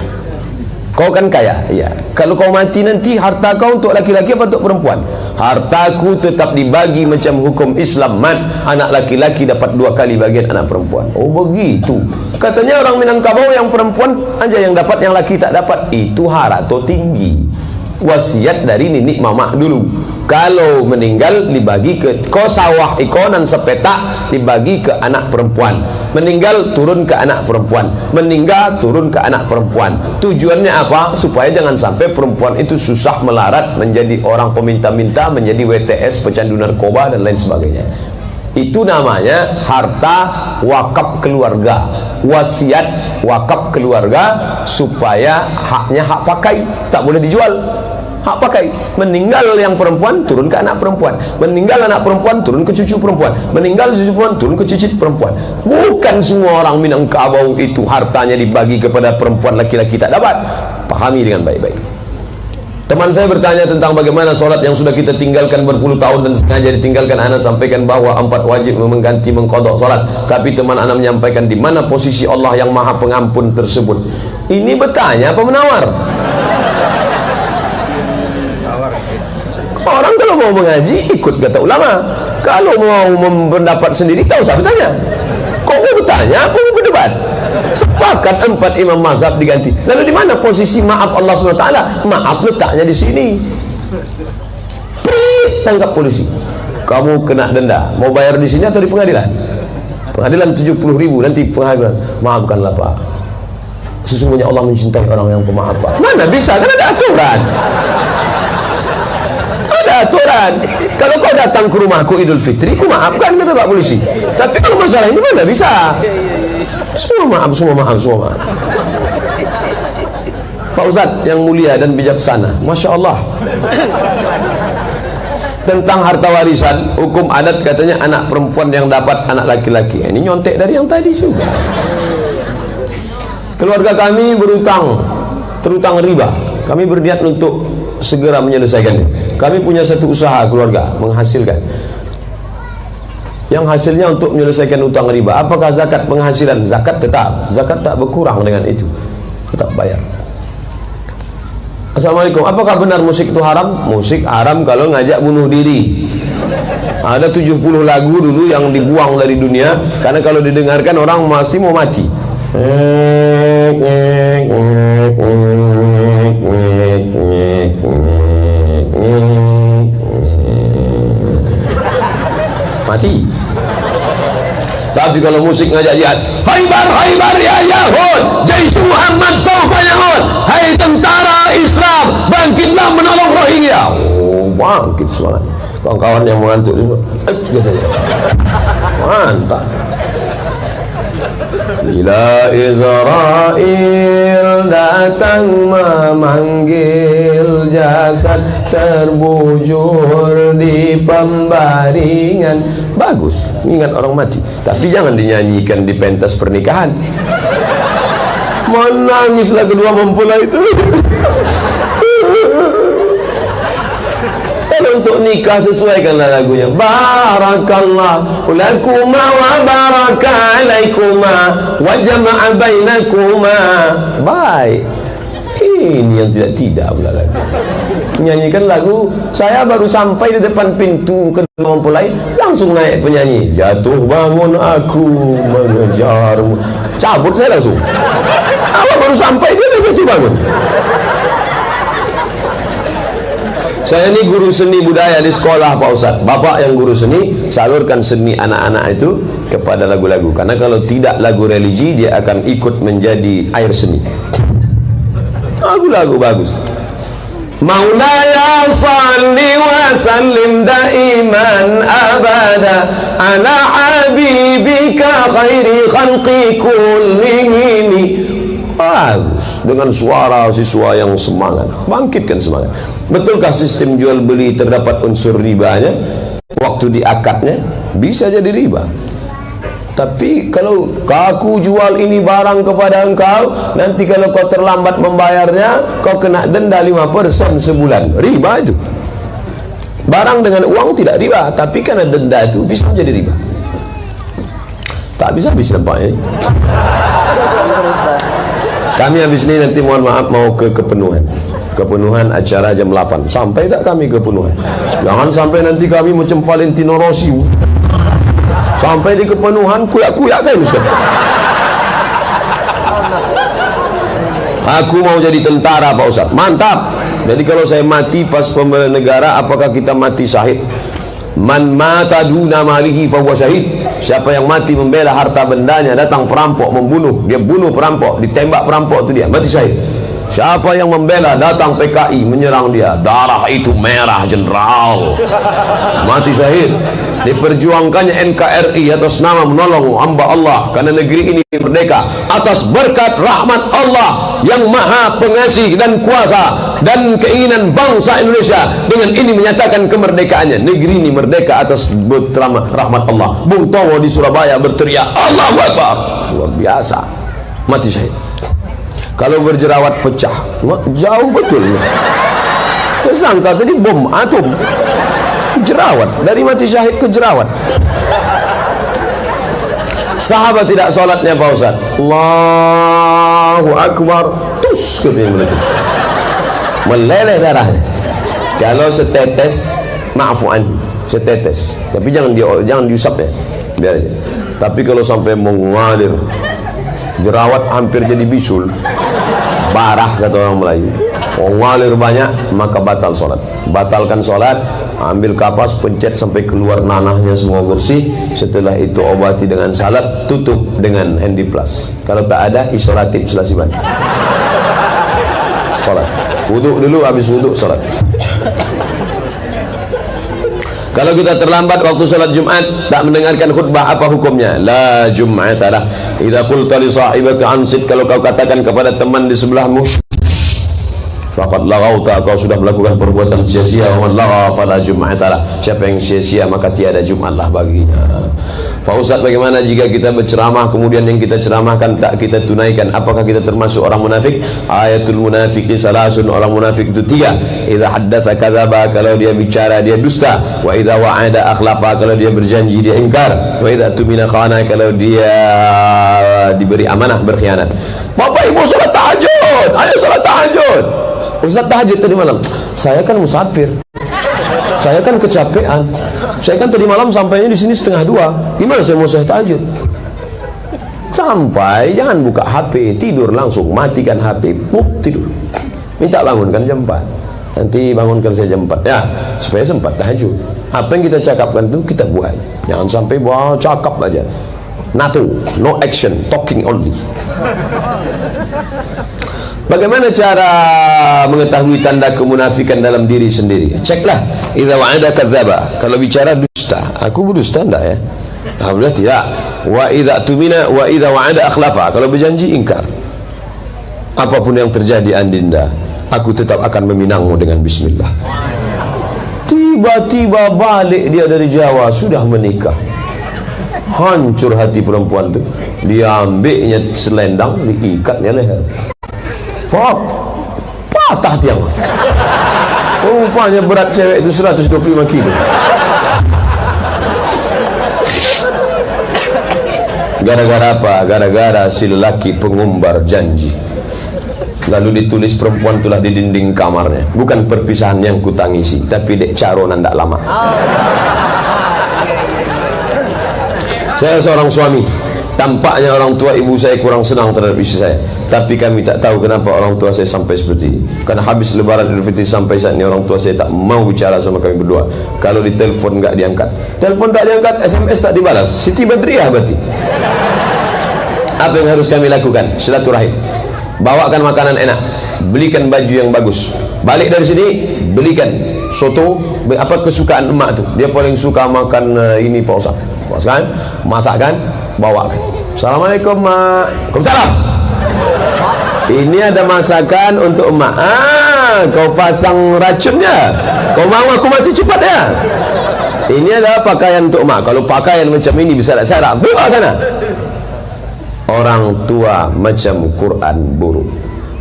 kau kan kaya, ya. Kalau kau mati nanti, harta kau untuk laki-laki apa untuk perempuan? Hartaku tetap dibagi macam hukum Islam, mat. Anak laki-laki dapat 2 kali bagian anak perempuan. Oh begitu. Katanya orang Minangkabau yang perempuan aja yang dapat, yang laki tak dapat. Itu harato tinggi. Wasiat dari nenek mamak dulu, kalau meninggal dibagi ke ko sawah ikonan sepetak, dibagi ke anak perempuan. Meninggal turun ke anak perempuan, meninggal turun ke anak perempuan. Tujuannya apa? Supaya jangan sampai perempuan itu susah melarat, menjadi orang peminta-minta, menjadi WTS, pecandu narkoba dan lain sebagainya. Itu namanya harta wakaf keluarga. Wasiat wakaf keluarga supaya haknya hak pakai, tak boleh dijual. Hak pakai. Meninggal yang perempuan turun ke anak perempuan, meninggal anak perempuan turun ke cucu perempuan, meninggal cucu perempuan turun ke cicit perempuan. Bukan semua orang Minangkabau itu hartanya dibagi kepada perempuan, laki-laki tak dapat. Pahami dengan baik-baik. Teman saya bertanya tentang bagaimana solat yang sudah kita tinggalkan berpuluh tahun dan sengaja ditinggalkan. Ana sampaikan bahwa 4 wajib mengganti mengqadha solat. Tapi teman ana menyampaikan di mana posisi Allah yang Maha Pengampun tersebut. Ini bertanya apa menawar? Orang kalau mau mengaji ikut kata ulama. Kalau mau berpendapat sendiri tak usah bertanya. Kok mau bertanya? Apa mau berdebat? Sepakat 4 imam mazhab diganti. Lalu di mana posisi maaf Allah SWT? Maaf letaknya di sini. Tangkap polisi. Kamu kena denda. Mau bayar di sini atau di pengadilan? Pengadilan 70.000, nanti pengadilan. Maafkanlah Pak. Sesungguhnya Allah mencintai orang yang pemaaf Pak. Mana bisa? Kan ada aturan. Aturan. Kalau kau datang ke rumahku Idul Fitri, ku maafkan kata Pak polisi. Tapi kalau masalah ini mana bisa? Semua maaf, semua maaf, semua maaf. Pak Ustadz yang mulia dan bijaksana, Masya Allah. Tentang harta warisan, hukum adat katanya anak perempuan yang dapat anak laki-laki. Ini nyontek dari yang tadi juga. Keluarga kami berutang, terutang riba. Kami berniat untuk segera menyelesaikannya. Kami punya satu usaha keluarga menghasilkan, yang hasilnya untuk menyelesaikan utang riba. Apakah zakat penghasilan? Zakat tetap, zakat tak berkurang dengan itu, tetap bayar. Assalamualaikum, apakah benar musik itu haram? Musik haram kalau ngajak bunuh diri. Ada 70 lagu dulu yang dibuang dari dunia karena kalau didengarkan orang pasti mau mati. Mati. Tapi kalau musik ngajak jihad, Khaybar, Khaybar ya Yahud, Jaish Muhammad sawfa yahud, hai tentara Islam, bangkitlah menolong Rohingya. Oh, bangkit semangat. Kawan-kawan yang mengantuk itu, katanya, mantap. Bila Israel datang memanggil, jasad terbujur di pembaringan. Bagus, ingat orang mati, tapi jangan dinyanyikan di pentas pernikahan. Menangislah kedua mempelai itu. Kalau untuk nikah sesuaikanlah lagunya. Barakallah lakuma wa baraka alaikuma wa jama'a bainakuma. Baik. Ini yang tidak pula lagu. Menyanyikan lagu, saya baru sampai di depan pintu kedua mempelai, langsung naik penyanyi. Jatuh bangun aku mengejarmu. Cabut saya langsung. Awak baru sampai dia dah jatuh bangun. Saya ini guru seni budaya di sekolah Pak Ustaz. Bapak yang guru seni, salurkan seni anak-anak itu kepada lagu-lagu. Karena kalau tidak lagu religi, dia akan ikut menjadi air seni. Lagu-lagu bagus. Maulaya salli wa sallim daiman abada ala habibika khairi khalqi kullihim. Bagus, dengan suara siswa yang semangat, bangkitkan semangat. Betulkah sistem jual beli terdapat unsur ribanya? Waktu diakadnya bisa jadi riba. Tapi kalau aku jual ini barang kepada engkau, nanti kalau kau terlambat membayarnya, kau kena denda 5% sebulan. Riba itu. Barang dengan uang tidak riba, tapi karena denda itu bisa menjadi riba. Tak bisa habis nampaknya. Kami habis ini nanti mohon maaf mau ke kepenuhan acara jam 8. Sampai tak kami kepenuhan? Jangan sampai nanti kami macam Valentino Rossi. Sampai di kepenuhan kuyak-kuyak kan Ustaz? Aku mau jadi tentara Pak Ustaz. Mantap. Jadi kalau saya mati pas pembela negara, apakah kita mati syahid? Man mata duna malihi fahuwa syahid. Siapa yang mati membela harta bendanya, datang perampok membunuh, dia bunuh perampok, ditembak perampok itu dia mati syahid. Siapa yang membela, datang PKI menyerang dia, darah itu merah jenderal, mati syahid. Diperjuangkannya NKRI atas nama menolong hamba Allah karena negeri ini merdeka atas berkat rahmat Allah yang maha pengasih dan kuasa dan keinginan bangsa Indonesia. Dengan ini menyatakan kemerdekaannya. Negeri ini merdeka atas rahmat Allah. Bung Tomo di Surabaya berteriak Allahu Akbar, luar biasa, mati syahid. Kalau berjerawat pecah, jauh betul. Kesangka tadi bom atom. Jerawat, dari mati syahid ke jerawat. Sahabat tidak sholatnya Pak Ustaz. Allahu Akbar, tus katanya mereka, meleleh darahnya. Kalau setetes, maafuan, setetes. Tapi jangan diusap ya, biar aja. Tapi kalau sampai mengalir, jerawat hampir jadi bisul, barah kata orang Melayu. Mengalir banyak, maka batal sholat. Batalkan sholat, ambil kapas, pencet sampai keluar nanahnya semua bersih. Setelah itu obati dengan salat, tutup dengan handy plus. Kalau tak ada, isolatif selasiban. Sholat, wudhu dulu, habis wudhu sholat. Kalau kita terlambat waktu sholat Jumat, tak mendengarkan khutbah, apa hukumnya? La Jum'atalah. Idza qulta li sahibaka ansit, kalau kau katakan kepada teman di sebelahmu, faqad laghauta, kau sudah melakukan perbuatan sia-sia. Wa man lagha fala jum'atalah, siapa yang sia-sia maka tiada Jumatlah baginya. Pak Ustaz, bagaimana jika kita berceramah kemudian yang kita ceramahkan tak kita tunaikan? Apakah kita termasuk orang munafik? Ayatul munafiqi salasun, orang munafik itu 3. Idza haddatsa kadzaba, kalau dia bicara dia dusta. Wa idza wa'ada akhlafa, kalau dia berjanji dia ingkar. Wa idza tumina khana, kalau dia diberi amanah berkhianat. Bapak Ibu salat tahajud, ayo salat tahajud. Ustaz tahajud tadi malam. Saya kan musafir, saya kan kecapean, saya kan tadi malam sampainya di sini 1:30. Gimana saya mau tahajud? Sampai jangan buka HP, tidur langsung, matikan HP, pup, tidur. Minta bangunkan jam 4. Nanti bangunkan saya jam 4 ya, supaya sempat tahajud. Apa yang kita cakapkan itu kita buat. Jangan sampai wah cakap aja. No action, talking only. Bagaimana cara mengetahui tanda kemunafikan dalam diri sendiri? Ceklah. Idza wa'ada kadzdzaba. Kalau bicara dusta, aku berdusta enggak ya? Alhamdulillah tidak. Wa idza tumina wa idza wa'ada akhlafa. Kalau berjanji ingkar. Apapun yang terjadi Andinda, aku tetap akan meminangmu dengan bismillah. Tiba-tiba balik dia dari Jawa, sudah menikah. Hancur hati perempuan tu. Dia ambilnya selendang, diikatnya leher. Patah tiang. Rupanya berat cewek itu 125 kilo. Gara-gara apa? Gara-gara si lelaki pengumbar janji. Lalu ditulis perempuan itulah di dinding kamarnya. Bukan perpisahan yang kutangisi, tapi dek caro nandak lama. Saya seorang suami. Tampaknya orang tua ibu saya kurang senang terhadap istri saya. Tapi kami tak tahu kenapa orang tua saya sampai seperti ini. Karena habis lebaran Idul Fitri sampai saat ini orang tua saya tak mau bicara sama kami berdua. Kalau ditelepon enggak diangkat. Telepon tak diangkat, SMS tak dibalas. Siti Badriah berarti. Apa yang harus kami lakukan? Silaturahim. Bawakan makanan enak, belikan baju yang bagus. Balik dari sini, belikan soto, apa kesukaan emak tu. Dia paling suka makan ini Pak Ustaz. Kan? Masakkan, bawakan. Assalamualaikum mak. Waalaikumsalam. Ini ada masakan untuk emak. Kau pasang racunnya. Kau mau aku mati cepat ya? Ini adalah pakaian untuk emak. Kalau pakaian macam ini bisa tak salah, bawa sana. Orang tua macam Quran buruk,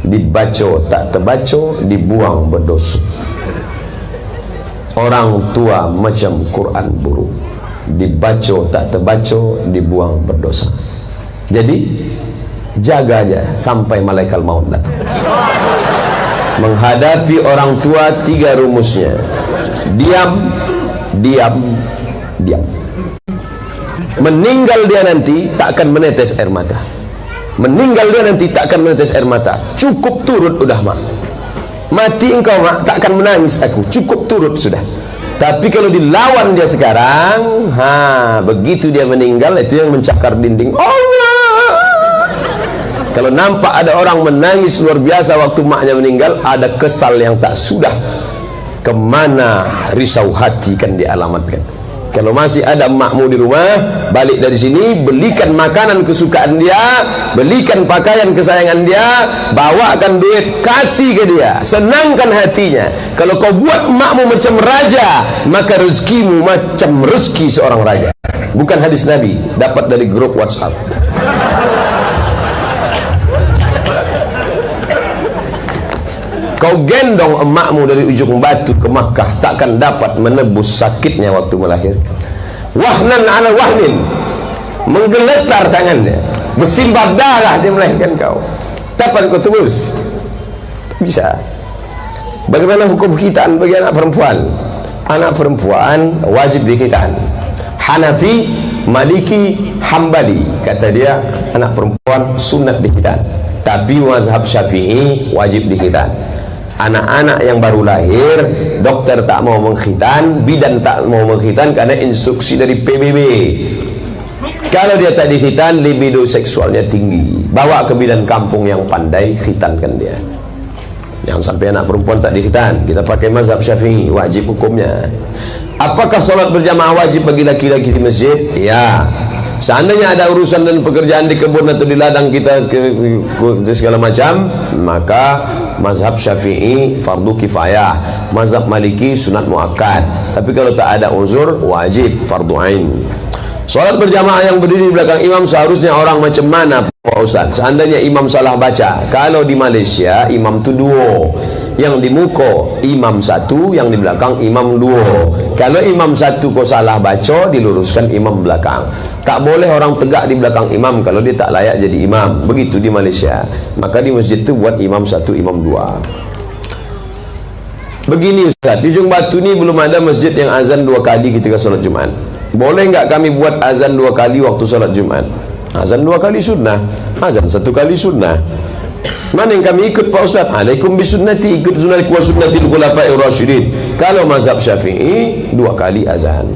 dibaca tak terbaca, dibuang berdosa. Orang tua macam Quran buruk, dibaca tak terbaca, dibuang berdosa. Jadi jaga aja sampai malaikat maut datang. Menghadapi orang tua 3 rumusnya: diam, diam, diam. Meninggal dia nanti tak akan menetes air mata. Meninggal dia nanti tak akan menetes air mata. Cukup turut udah mak. Mati engkau mak, tak akan menangis aku. Cukup turut sudah. Tapi kalau dilawan dia sekarang, begitu dia meninggal, itu yang mencakar dinding. Allah. Kalau nampak ada orang menangis luar biasa waktu maknya meninggal, ada kesal yang tak sudah. Kemana risau hati kan dialamatkan. Kalau masih ada emakmu di rumah, balik dari sini, belikan makanan kesukaan dia, belikan pakaian kesayangan dia, bawakan duit, kasih ke dia, senangkan hatinya. Kalau kau buat emakmu macam raja, maka rezekimu macam rezeki seorang raja. Bukan hadis Nabi, dapat dari grup WhatsApp. Kau gendong emakmu dari ujung batu ke Makkah, takkan dapat menebus sakitnya waktu melahirkan. Wahnan ala wahnin, menggeletar tangannya, bersimbah darah dia melahirkan kau. Dapat kau tebus? Bisa. Bagaimana hukum khitan bagi anak perempuan? Anak perempuan wajib dikhitan. Hanafi, Maliki, Hambali, kata dia anak perempuan sunat dikhitan. Tapi mazhab Syafi'i wajib dikhitan. Anak-anak yang baru lahir, dokter tak mau mengkhitan, bidan tak mau mengkhitan karena instruksi dari PBB. Kalau dia tak dikhitan, libido seksualnya tinggi. Bawa ke bidan kampung yang pandai, khitankan dia. Jangan sampai anak perempuan tak dikhitan. Kita pakai mazhab Syafi'i, wajib hukumnya. Apakah solat berjamaah wajib bagi laki-laki di masjid? Ya. Seandainya ada urusan dan pekerjaan di kebun atau di ladang kita segala macam, maka mazhab Syafi'i fardu kifayah, mazhab Maliki sunat muakkad. Tapi kalau tak ada uzur, wajib fardu ain. Salat berjamaah yang berdiri di belakang imam seharusnya orang macam mana Pak Ustaz? Seandainya imam salah baca, kalau di Malaysia imam tu duo, yang di muka imam satu, yang di belakang imam duo. Kalau imam satu kau salah baca, diluruskan imam belakang. Tak boleh orang tegak di belakang imam kalau dia tak layak jadi imam. Begitu di Malaysia. Maka di masjid tu buat imam satu, imam dua. Begini Ustaz, di Ujung Batu ni belum ada masjid yang azan 2 kali ketika solat Jumat. Boleh enggak kami buat azan 2 kali waktu solat Jumat? Azan 2 kali sunnah, azan 1 kali sunnah. Mana yang kami ikut Pak Ustaz? Alaikum bisunnati, ikut sunnati wa sunnatil khulafa'ir rasyidin. Kalau mazhab Syafi'i 2 kali azan.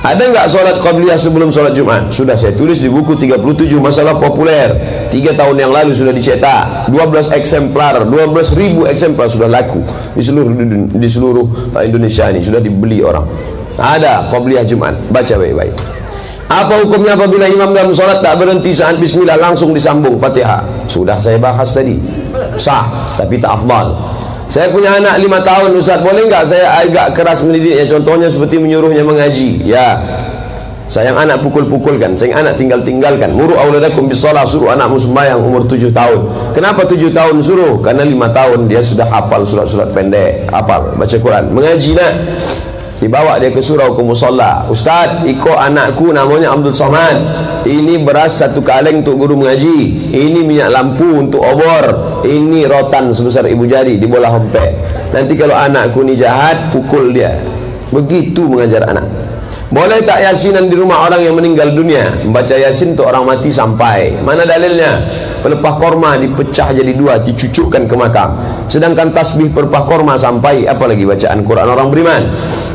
Ada enggak solat qabliyah sebelum solat Jumat? Sudah saya tulis di buku 37 masalah populer. 3 tahun yang lalu sudah dicetak. 12 eksemplar, 12.000 eksemplar sudah laku di seluruh Indonesia ini, sudah dibeli orang. Ada qabliyah Jumat, baca baik-baik. Apa hukumnya apabila imam dalam solat tak berhenti saat bismillah langsung disambung Fatihah? Sudah saya bahas tadi. Sah, tapi tak afdal. Saya punya anak 5 tahun Ustaz, boleh enggak saya agak keras mendidiknya? Contohnya seperti menyuruhnya mengaji. Ya, sayang anak pukul-pukulkan, sayang anak tinggal-tinggalkan. Muru auladakum bisalah, suruh anakmu sembahyang umur 7 tahun. Kenapa 7 tahun suruh? Karena 5 tahun dia sudah hafal surat-surat pendek, hafal baca Quran. Mengaji nak, dibawa dia ke surau, ke musolla. Ustaz, ikut anakku namanya Abdul Somad, ini beras 1 kaleng untuk guru mengaji, ini minyak lampu untuk obor, ini rotan sebesar ibu jari di bola hempek. Nanti kalau anakku ni jahat, pukul dia. Begitu mengajar anak. Boleh tak yasinan di rumah orang yang meninggal dunia? Membaca yasin untuk orang mati sampai. Mana dalilnya? Pelepah korma dipecah jadi 2, dicucukkan ke makam. Sedangkan tasbih pelepah korma sampai, apalagi bacaan Quran orang beriman.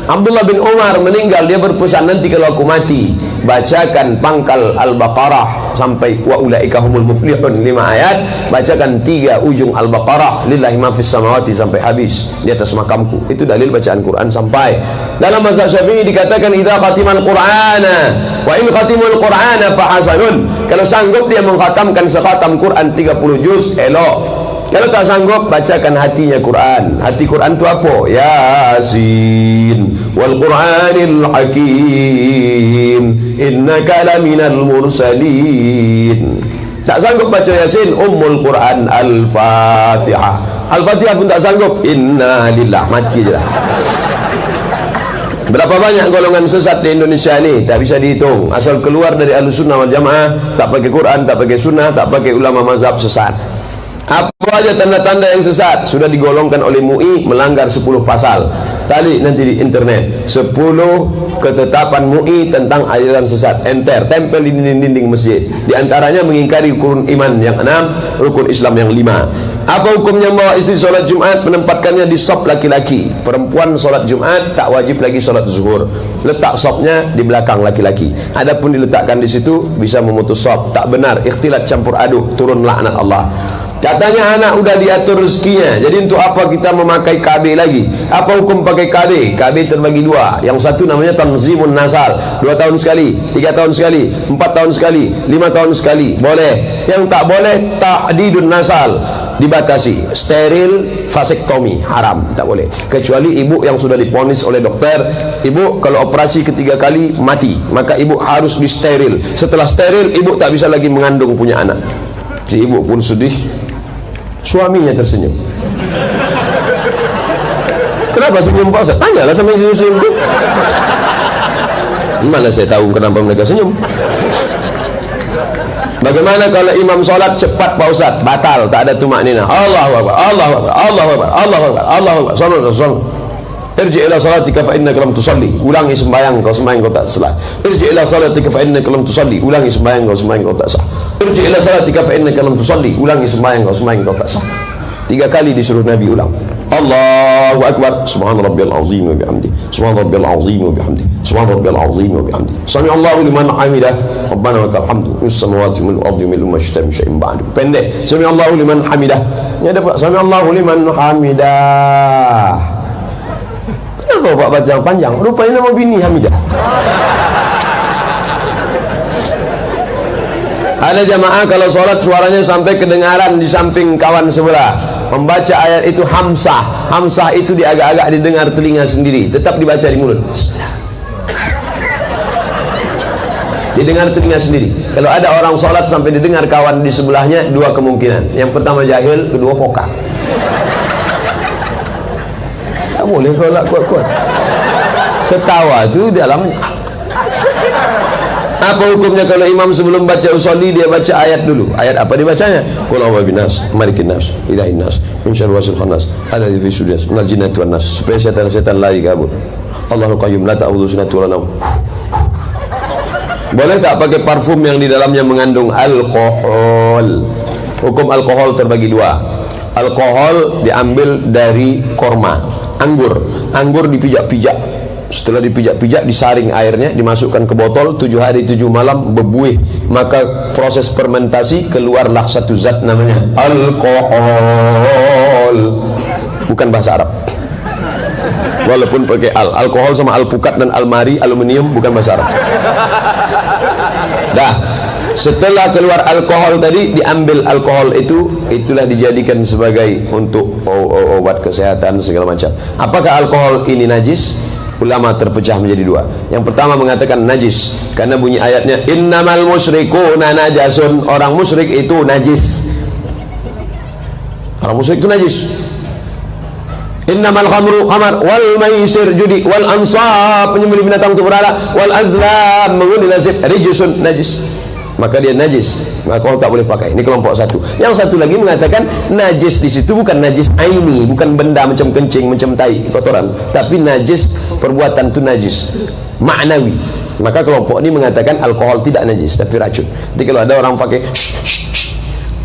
Abdullah bin Umar meninggal, dia berpesan, nanti kalau aku mati, bacakan pangkal Al-Baqarah sampai wa ulaika humul muflihun 5 ayat, bacakan 3 ujung Al-Baqarah, lillahi ma fis samawati sampai habis di atas makamku. Itu dalil bacaan Quran sampai. Dalam mazhab Syafi'i dikatakan idza khatimal Qur'ana wa in khatimul Qur'ana fa hasanun. Kalau sanggup dia mengkhatamkan sekhatam Quran 30 juz, elok. Kalau tak sanggup, bacakan hatinya Quran. Hati Quran itu apa? Yasin wal Qur'anil Hakim innaka laminal mursalin. Tak sanggup baca Yasin, Ummul Quran Al-Fatihah. Al-Fatihah pun tak sanggup, inna lillah, mati je lah. Berapa banyak golongan sesat di Indonesia ni? Tak bisa dihitung. Asal keluar dari Ahlussunnah wal Jamaah, tak pakai Quran, tak pakai sunnah, tak pakai ulama mazhab, sesat. Apa aja tanda-tanda yang sesat sudah digolongkan oleh MUI, melanggar 10 pasal. Tadi nanti di internet 10 ketetapan MUI tentang aliran sesat. Enter, tempel di dinding-dinding masjid. Di antaranya mengingkari rukun iman yang 6, rukun Islam yang 5. Apa hukumnya membawa istri solat Jumat, menempatkannya di sop laki-laki? Perempuan solat Jumat tak wajib lagi solat zuhur. Letak sopnya di belakang laki-laki. Adapun diletakkan di situ bisa memutus sop. Tak benar, ikhtilat campur aduk, turun laknat Allah. Katanya anak udah diatur rezekinya, jadi untuk apa kita memakai KB lagi? Apa hukum pakai KB? KB terbagi 2. Yang satu namanya tanzimun nasal, 2 tahun sekali, 3 tahun sekali, 4 tahun sekali, 5 tahun sekali, boleh. Yang tak boleh tahdidun nasal, dibatasi. Steril, vasektomi, haram, tak boleh. Kecuali ibu yang sudah diponis oleh dokter, ibu kalau operasi ketiga kali mati, maka ibu harus di steril. Setelah steril, ibu tak bisa lagi mengandung punya anak. Si ibu pun sedih, suaminya tersenyum. Kenapa senyum Pak Ustaz? Tanyalah sama yang senyum itu. Mana saya tahu kenapa mereka senyum. Bagaimana kalau imam solat cepat Pak Ustaz? Batal, tak ada tumakninah. Allahu Akbar, Allahu Akbar, Allahu Akbar, Allahu Akbar, Allahu Akbar, sallallahu. Irji ila salatika fa innaka lam tusalli. Ulangi sembahyang kau, sembahyang kau tak sah. Irji ila salatika fa innaka lam tusalli. Ulangi sembahyang kau, sembahyang kau tak sah. Irji ila salatika fa innaka lam tusalli. Ulangi sembahyang kau, sembahyang kau tak sah. 3 kali disuruh Nabi ulang. Allahu Akbar, subhana rabbiyal azim wa bihamdi, subhana rabbiyal azim wa bihamdi, subhana rabbiyal azim wa bihamdi, sami Allahu liman hamidah, rabbana lakal hamdu, fis samawati wal ardi mil'u ma syi'ta min syai'in ba'du. Pendek, sami Allahu liman hamidah. Ini ada Pak, sami Allahu liman hamidah. Kenapa Pak baca yang panjang? Rupanya nama bini Hamidah. Ada jamaah kalau sholat suaranya sampai kedengaran di samping kawan sebelah, membaca ayat itu hamsah. Hamsah itu diagak-agak didengar telinga sendiri, tetap dibaca di mulut. Didengar telinga sendiri. Kalau ada orang sholat sampai didengar kawan di sebelahnya, 2 kemungkinan. Yang pertama jahil, kedua pokak. Tak boleh kalau kuat-kuat. Ketawa tu dalam Apa hukumnya kalau imam sebelum baca usolli dia baca ayat dulu? Ayat apa dibacanya? Qul a'udzu binas, malikin nas, ilahin nas, min syarri wasil khannas, alladzi fi sudas, minal jinnati wan nas. Supaya setan-setan lari kabur. Allahul qayyum la ta'khudhuhu sinatun wa la naum. Boleh tak pakai parfum yang di dalamnya mengandung alkohol? Hukum alkohol terbagi dua. Alkohol diambil dari korma, anggur. Anggur dipijak-pijak. Setelah dipijak-pijak, disaring airnya, dimasukkan ke botol, 7 hari 7 malam berbuih, maka proses fermentasi keluarlah satu zat namanya alkohol. Bukan bahasa Arab, walaupun pakai alkohol sama alpukat dan almari aluminium, bukan bahasa Arab. Dah, setelah keluar alkohol tadi, diambil alkohol itu, itulah dijadikan sebagai untuk obat kesehatan segala macam. Apakah alkohol ini najis? Ulama terpecah menjadi dua. Yang pertama mengatakan najis karena bunyi ayatnya innamal musyrikuna najasun. Orang musyrik itu najis. Orang musyrik itu najis. Innamal khamru khamar wal maisir judi wal ansab menyembelih binatang untuk berhala wal azlam mengundi nasib rijsun najis. Maka dia najis, maka orang tak boleh pakai. Ini kelompok satu. Yang satu lagi mengatakan najis di situ bukan najis aini, bukan benda macam kencing, macam tai, kotoran, tapi najis perbuatan itu najis maknawi. Maka kelompok ini mengatakan alkohol tidak najis tapi racun. Jadi kalau ada orang pakai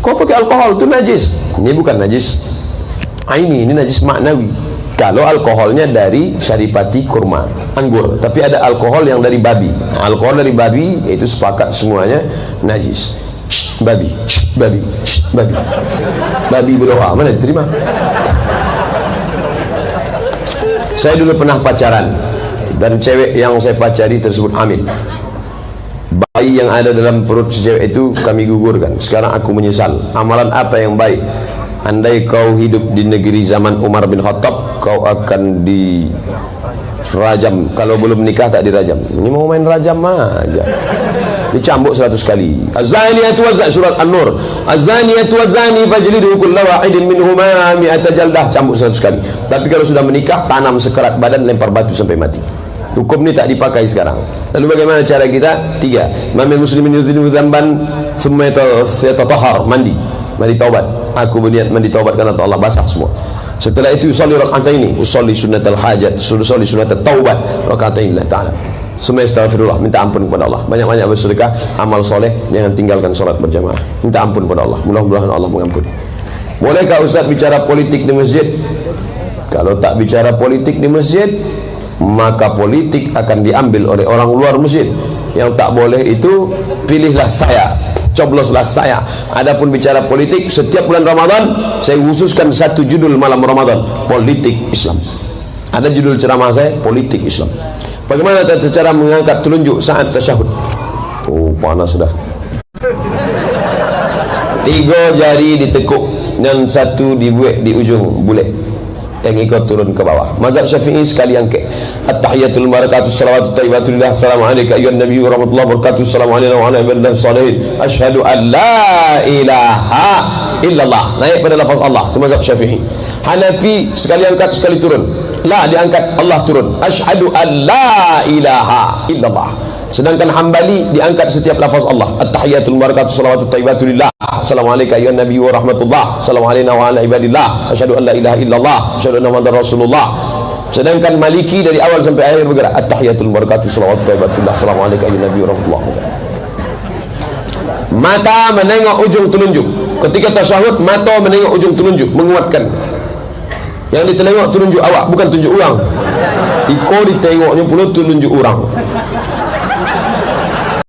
kau pakai alkohol itu najis, ini bukan najis aini, ini najis maknawi. Kalau alkoholnya dari saripati kurma, anggur, tapi ada alkohol yang dari babi. Alkohol dari babi itu sepakat semuanya najis. Babi, babi, babi, babi berdoa, mana diterima? Saya dulu pernah pacaran dan cewek yang saya pacari tersebut hamil. Bayi yang ada dalam perut si cewek itu kami gugurkan. Sekarang aku menyesal. Amalan apa yang baik? Andai kau hidup di negeri zaman Umar bin Khattab, kau akan dirajam. Kalau belum nikah tak dirajam. Ini mau main rajam aja. Dicambuk 100 kali. Az-zaniyatu waz-zani, surat An-Nur. Az-zaniyatu waz-zani fajlidu kulla wahidin minhuma mi'ata jaldah, cambuk 100 kali. Tapi kalau sudah menikah, tanam sekerat badan, lempar batu sampai mati. Hukum ini tak dipakai sekarang. Lalu bagaimana cara kita? 3. Mamil muslimin yudhinu dzamban thumma yatatahhar, mandi taubat. Aku berniat mandi taubat karena Allah, basah semua. Setelah itu usolli rak'ataini, usolli sunnatul hajat, usolli sunnatul taubat, rak'atain lillahi ta'ala. Semua astaghfirullah, minta ampun kepada Allah. Banyak-banyak bersedekah, amal soleh, jangan tinggalkan salat berjamaah. Minta ampun kepada Allah. Mudah-mudahan Allah mengampuni. Bolehkah Ustaz bicara politik di masjid? Kalau tak bicara politik di masjid, maka politik akan diambil oleh orang luar masjid. Yang tak boleh itu pilihlah saya, cobloslah saya. Adapun bicara politik, setiap bulan Ramadan saya khususkan satu judul malam Ramadan, politik Islam. Ada judul ceramah saya, politik Islam. Bagaimana tata cara mengangkat telunjuk saat tasyahud? Oh, panas dah. 3 jari ditekuk dan 1 dibuat di ujung bulat, yang ikut turun ke bawah. Mazhab Syafi'i sekali angkat. At-tahiyatul barakatuh salawatut thayyibatulillah. Assalamualaikum ayyuhan nabiyyu warahmatullahi wabarakatuh. Assalamualaikum wa ala ibadillah salihin. Asyhadu an la ilaha illallah. Naik pada lafaz Allah. Itu mazhab Syafi'i. Hanafi sekali angkat sekali turun. La diangkat, Allah turun. Asyhadu an la ilaha illallah. Sedangkan Hambali diangkat setiap lafaz Allah. At-tahiyatul barakatuh salawatut thayyibatulillah. Assalamualaikum ayyuhan nabiyyu warahmatullah. Assalamualaikum wa ala ibadillah. Asyhadu an la ilaha illallah. Asyhadu anna muhammadar rasulullah. Sedangkan Maliki dari awal sampai akhir bergerak. At-tahiyatul barakatuh salawatut thayyibatulillah. Assalamualaikum ayyuhan nabiyyu warahmatullah. Mata menengok ujung telunjuk. Ketika tasyahud, mata menengok ujung telunjuk, menguatkan. Yang ditelengok telunjuk awak, bukan telunjuk orang. Iko ditengoknya pula telunjuk orang.